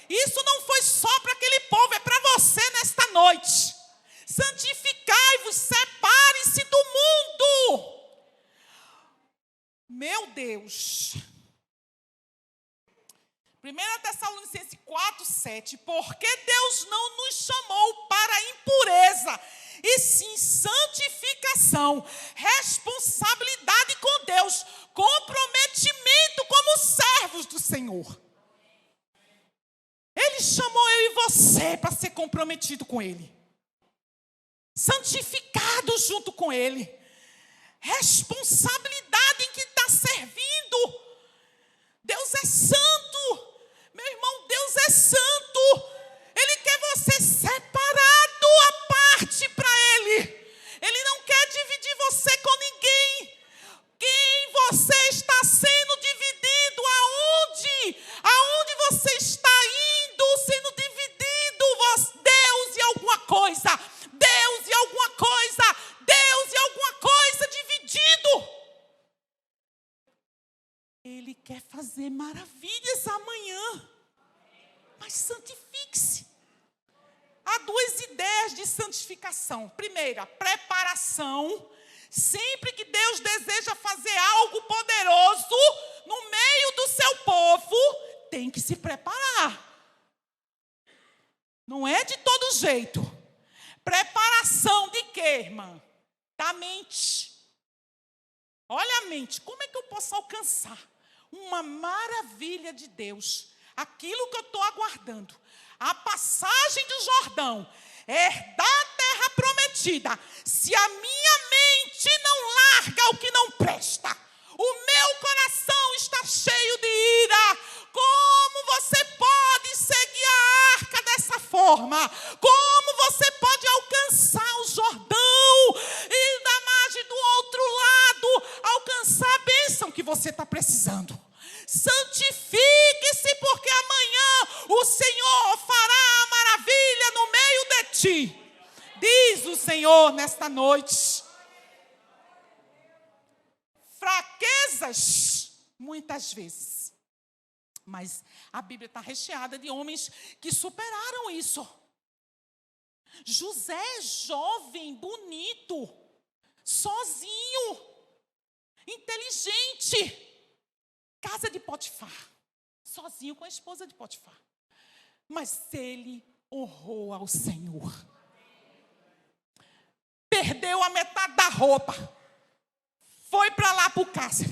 Speaker 1: Isso não foi só para aquele povo, é para você nesta noite. Santificai-vos, separe-se do mundo. Meu Deus. 1 Tessalonicenses 4:7. Porque Deus não nos chamou para impureza, e sim santificação, responsabilidade com Deus, comprometimento como servos do Senhor. Ele chamou eu e você para ser comprometido com Ele. Santificado junto com Ele. Responsabilidade em que está servindo. Deus é santo. Meu irmão, Deus é santo. Ele quer você separado à parte para Ele. Ele não quer dividir você com ninguém. Quem você está sendo dividido? Aonde? Aonde você está indo sendo dividido? Deus e alguma coisa. Deus e alguma coisa. Deus e alguma coisa dividido. Ele quer fazer maravilhas amanhã. Mas santifique-se. Há duas ideias de santificação. Primeira, preparação. Sempre que Deus deseja fazer algo poderoso no meio do seu povo, tem que se preparar. Não é de todo jeito. Preparação de quê, irmã? Da mente. Olha a mente. Como é que eu posso alcançar uma maravilha de Deus? Aquilo que eu estou aguardando. A passagem do Jordão. Herdar a terra prometida. Se a minha mente não larga o que não presta. O meu coração está cheio de ira. Como você pode seguir a arca dessa forma? Como você pode alcançar o Jordão e da margem do outro lado alcançar a bênção que você está precisando? Santifique-se, porque amanhã o Senhor fará a maravilha no meio de ti. Diz o Senhor nesta noite. Fraquezas, muitas vezes. Mas a Bíblia está recheada de homens que superaram isso. José, jovem, bonito, sozinho, inteligente. Casa de Potifar, sozinho com a esposa de Potifar. Mas ele honrou ao Senhor. Perdeu a metade da roupa. foi para lá para o cárcere,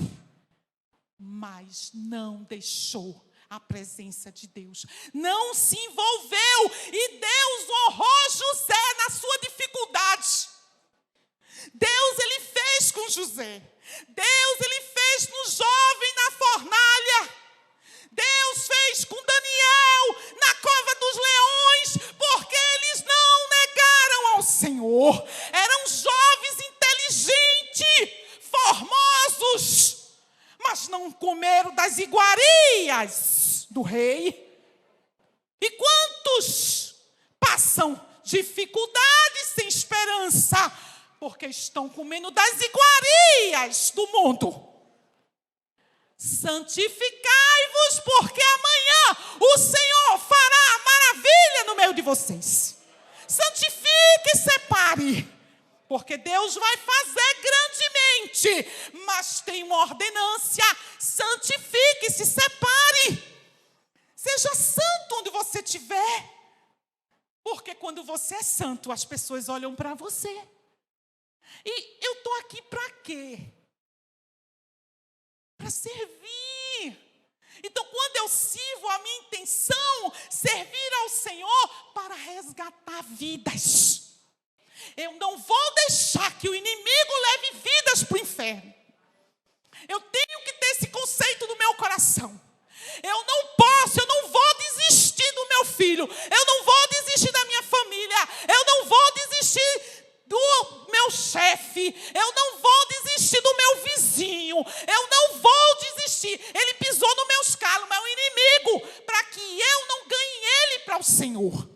Speaker 1: mas não deixou a presença de Deus, não se envolveu, e Deus honrou José na sua dificuldade. Deus, ele fez com José. Deus, ele fez no jovem na fornalha. Deus fez com Daniel na cova dos leões, porque eles não negaram ao Senhor. Eram jovens inteligentes, formosos, mas não comeram das iguarias do rei. E quantos passam dificuldades sem esperança, porque estão comendo das iguarias do mundo? Santificai-vos, porque amanhã o Senhor fará maravilha no meio de vocês. Santifique e separe, porque Deus vai fazer grandemente, mas tem uma ordenância: santifique e se separe. Seja santo onde você estiver, porque quando você é santo, as pessoas olham para você. E eu estou aqui para quê? Para servir. Então, quando eu sirvo, a minha intenção é servir ao Senhor para resgatar vidas. Eu não vou deixar que o inimigo leve vidas para o inferno. Eu tenho que ter esse conceito no meu coração. Eu não vou desistir do meu filho. Eu não vou desistir da minha família. Eu não vou desistir do meu chefe. Eu não vou desistir do meu vizinho. Eu não vou desistir. Ele pisou nos meus calos, meu inimigo, para que eu não ganhe ele para o Senhor.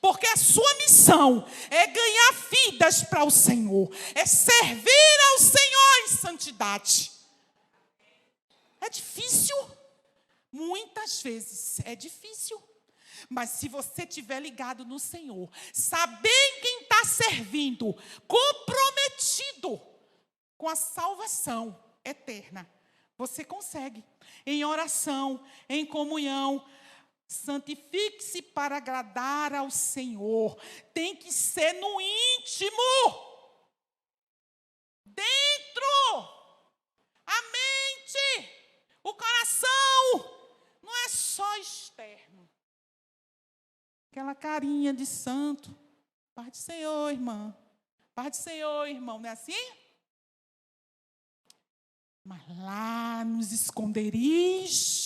Speaker 1: Porque a sua missão é ganhar vidas para o Senhor. É servir ao Senhor em santidade. É difícil. Muitas vezes é difícil. Mas se você estiver ligado no Senhor, saber em quem está servindo, comprometido com a salvação eterna, você consegue. Em oração, em comunhão, santifique-se para agradar ao Senhor. Tem que ser no íntimo, dentro, a mente, o coração. Não é só externo. Aquela carinha de santo. Paz do Senhor, irmã. Paz do Senhor, irmão. Não é assim? Mas lá nos esconderijos,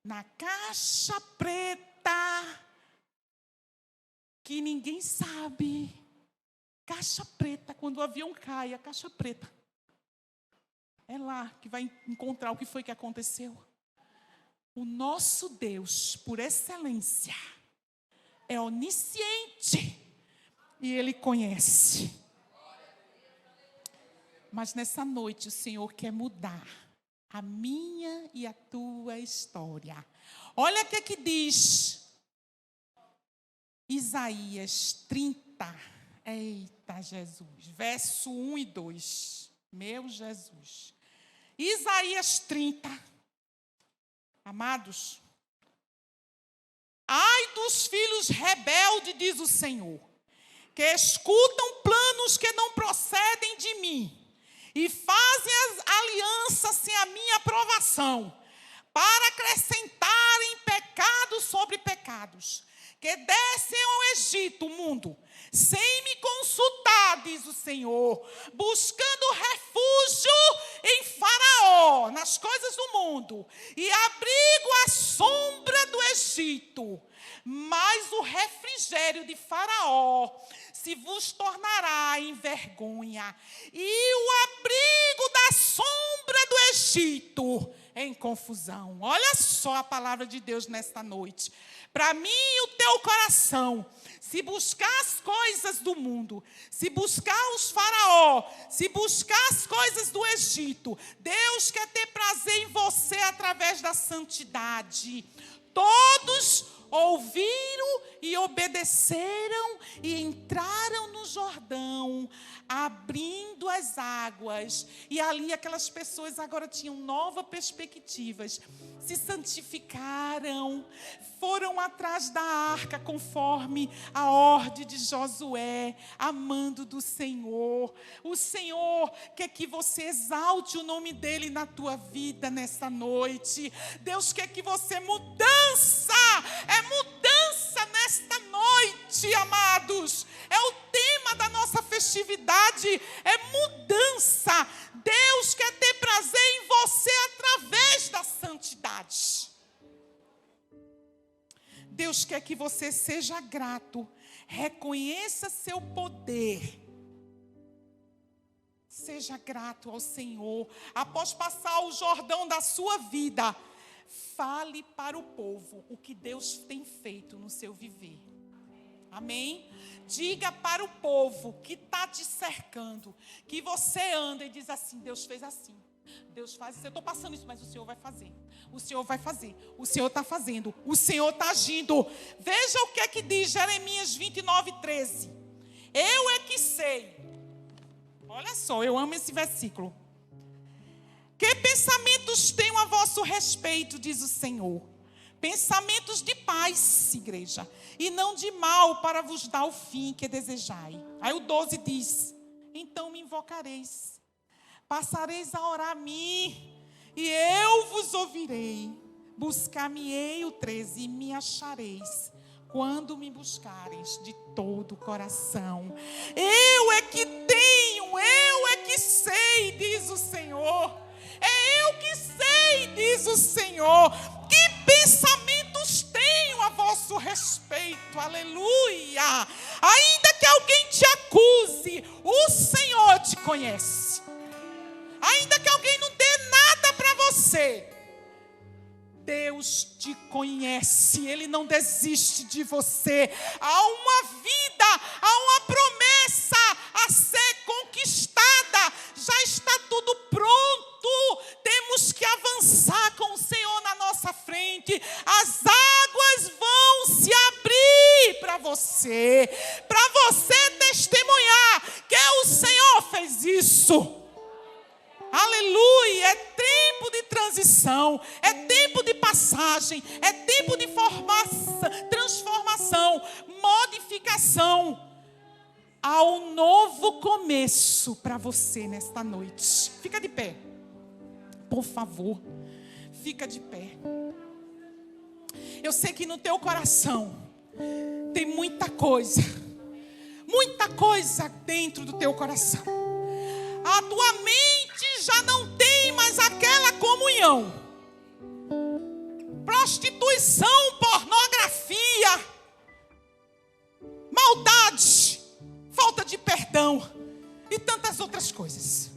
Speaker 1: na caixa preta, que ninguém sabe. Caixa preta, quando o avião cai, a caixa preta. É lá que vai encontrar o que foi que aconteceu. O nosso Deus, por excelência, é onisciente e Ele conhece. Mas nessa noite o Senhor quer mudar a minha e a tua história. Olha o que diz Isaías 30. Eita Jesus, verso 1 e 2. Meu Jesus. Isaías 30. Amados, ai dos filhos rebeldes, diz o Senhor, que escutam planos que não procedem de mim e fazem as alianças sem a minha aprovação, para acrescentarem pecados sobre pecados, que descem ao Egito, o mundo, sem me consultar, diz o Senhor, buscando refúgio em Faraó, nas coisas do mundo, e abrigo à sombra do Egito. Mas o refrigério de Faraó se vos tornará em vergonha, e o abrigo da sombra do Egito em confusão. Olha só a palavra de Deus nesta noite. Para mim e o teu coração, se buscar as coisas do mundo, se buscar os faraó, se buscar as coisas do Egito, Deus quer ter prazer em você através da santidade. Todos ouviram e obedeceram e entraram no Jordão, abrindo as águas. E ali aquelas pessoas agora tinham novas perspectivas. Se santificaram, foram atrás da arca conforme a ordem de Josué, amando do Senhor. O Senhor quer que você exalte o nome dele na tua vida nessa noite. Deus quer que você mudança nesta noite, amados. É o tema da nossa festividade, é mudança. Deus quer ter prazer em você através da santidade. Deus quer que você seja grato, reconheça seu poder. Seja grato ao Senhor. Após passar o Jordão da sua vida, fale para o povo o que Deus tem feito no seu viver. Amém? Diga para o povo que está te cercando, que você anda e diz assim: Deus fez assim, Deus faz isso. Eu estou passando isso, mas o Senhor vai fazer. O Senhor vai fazer, o Senhor está fazendo, o Senhor está agindo. Veja o que é que diz Jeremias 29:13. Eu é que sei. Olha só, eu amo esse versículo. Que pensamentos tenho a vosso respeito, diz o Senhor. Pensamentos de paz, igreja, e não de mal, para vos dar o fim que desejai. Aí o 12 diz: então me invocareis, passareis a orar a mim, e eu vos ouvirei. Buscar-me-ei, o 13, e me achareis, quando me buscareis de todo o coração. Eu é que tenho, eu é que sei, diz o Senhor. É eu que sei, diz o Senhor. Que pensamentos tenho a vosso respeito, aleluia. Ainda que alguém te acuse, o Senhor te conhece. Ainda que alguém não dê nada para você, Deus te conhece, Ele não desiste de você. Há uma vida, há uma promessa a ser conquistada, já está tudo pronto. Temos que avançar com o Senhor na nossa frente. As águas vão se abrir para você testemunhar que o Senhor fez isso. Aleluia, é tempo de transição, é tempo de passagem, é tempo de transformação, modificação. Há um novo começo para você nesta noite. Fica de pé, por favor, fica de pé. Eu sei que no teu coração tem muita coisa dentro do teu coração. A tua mente já não tem mais aquela comunhão. Prostituição, pornografia, maldade, falta de perdão e tantas outras coisas.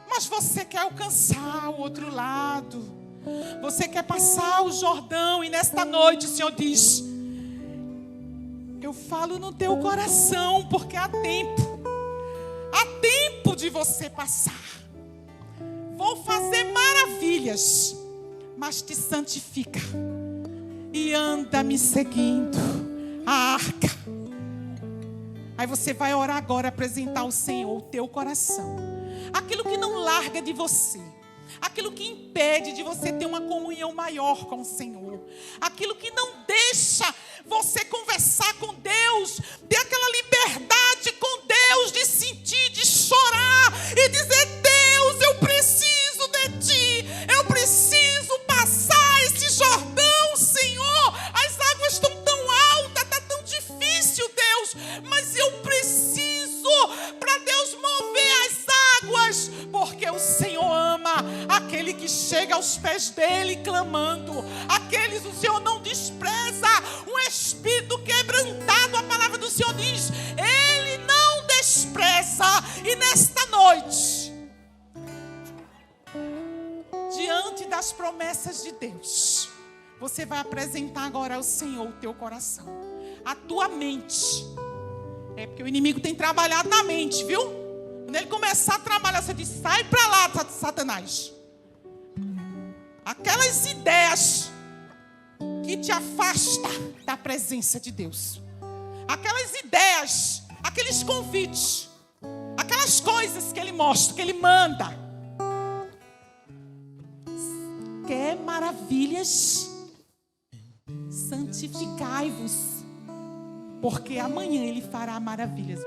Speaker 1: Mas você quer alcançar o outro lado. Você quer passar o Jordão. E nesta noite o Senhor diz: eu falo no teu coração, porque há tempo de você passar. Vou fazer maravilhas, mas te santifica e anda me seguindo a arca. Aí você vai orar agora, apresentar ao Senhor o teu coração, aquilo que não larga de você, aquilo que impede de você ter uma comunhão maior com o Senhor, aquilo que não deixa você conversar com Deus, ter aquela liberdade com Deus, de sentir, de chorar e dizer: Deus, eu preciso de Ti, eu preciso passar esse Jordão, Senhor. As águas estão tão altas, está tão difícil, Deus, mas eu preciso, para Deus mover as águas, porque o Senhor ama aquele que chega aos pés dele clamando. Aqueles o Senhor não despreza. Um espírito quebrantado, a palavra do Senhor diz, Ele não despreza. E nesta noite, diante das promessas de Deus, você vai apresentar agora ao Senhor o teu coração, a tua mente. É porque o inimigo tem trabalhado na mente, viu? Quando ele começar a trabalhar, você diz: sai para lá, Satanás. Aquelas ideias que te afasta da presença de Deus. Aquelas ideias, aqueles convites, aquelas coisas que Ele mostra, que Ele manda. Quer maravilhas? Santificai-vos, porque amanhã Ele fará maravilhas.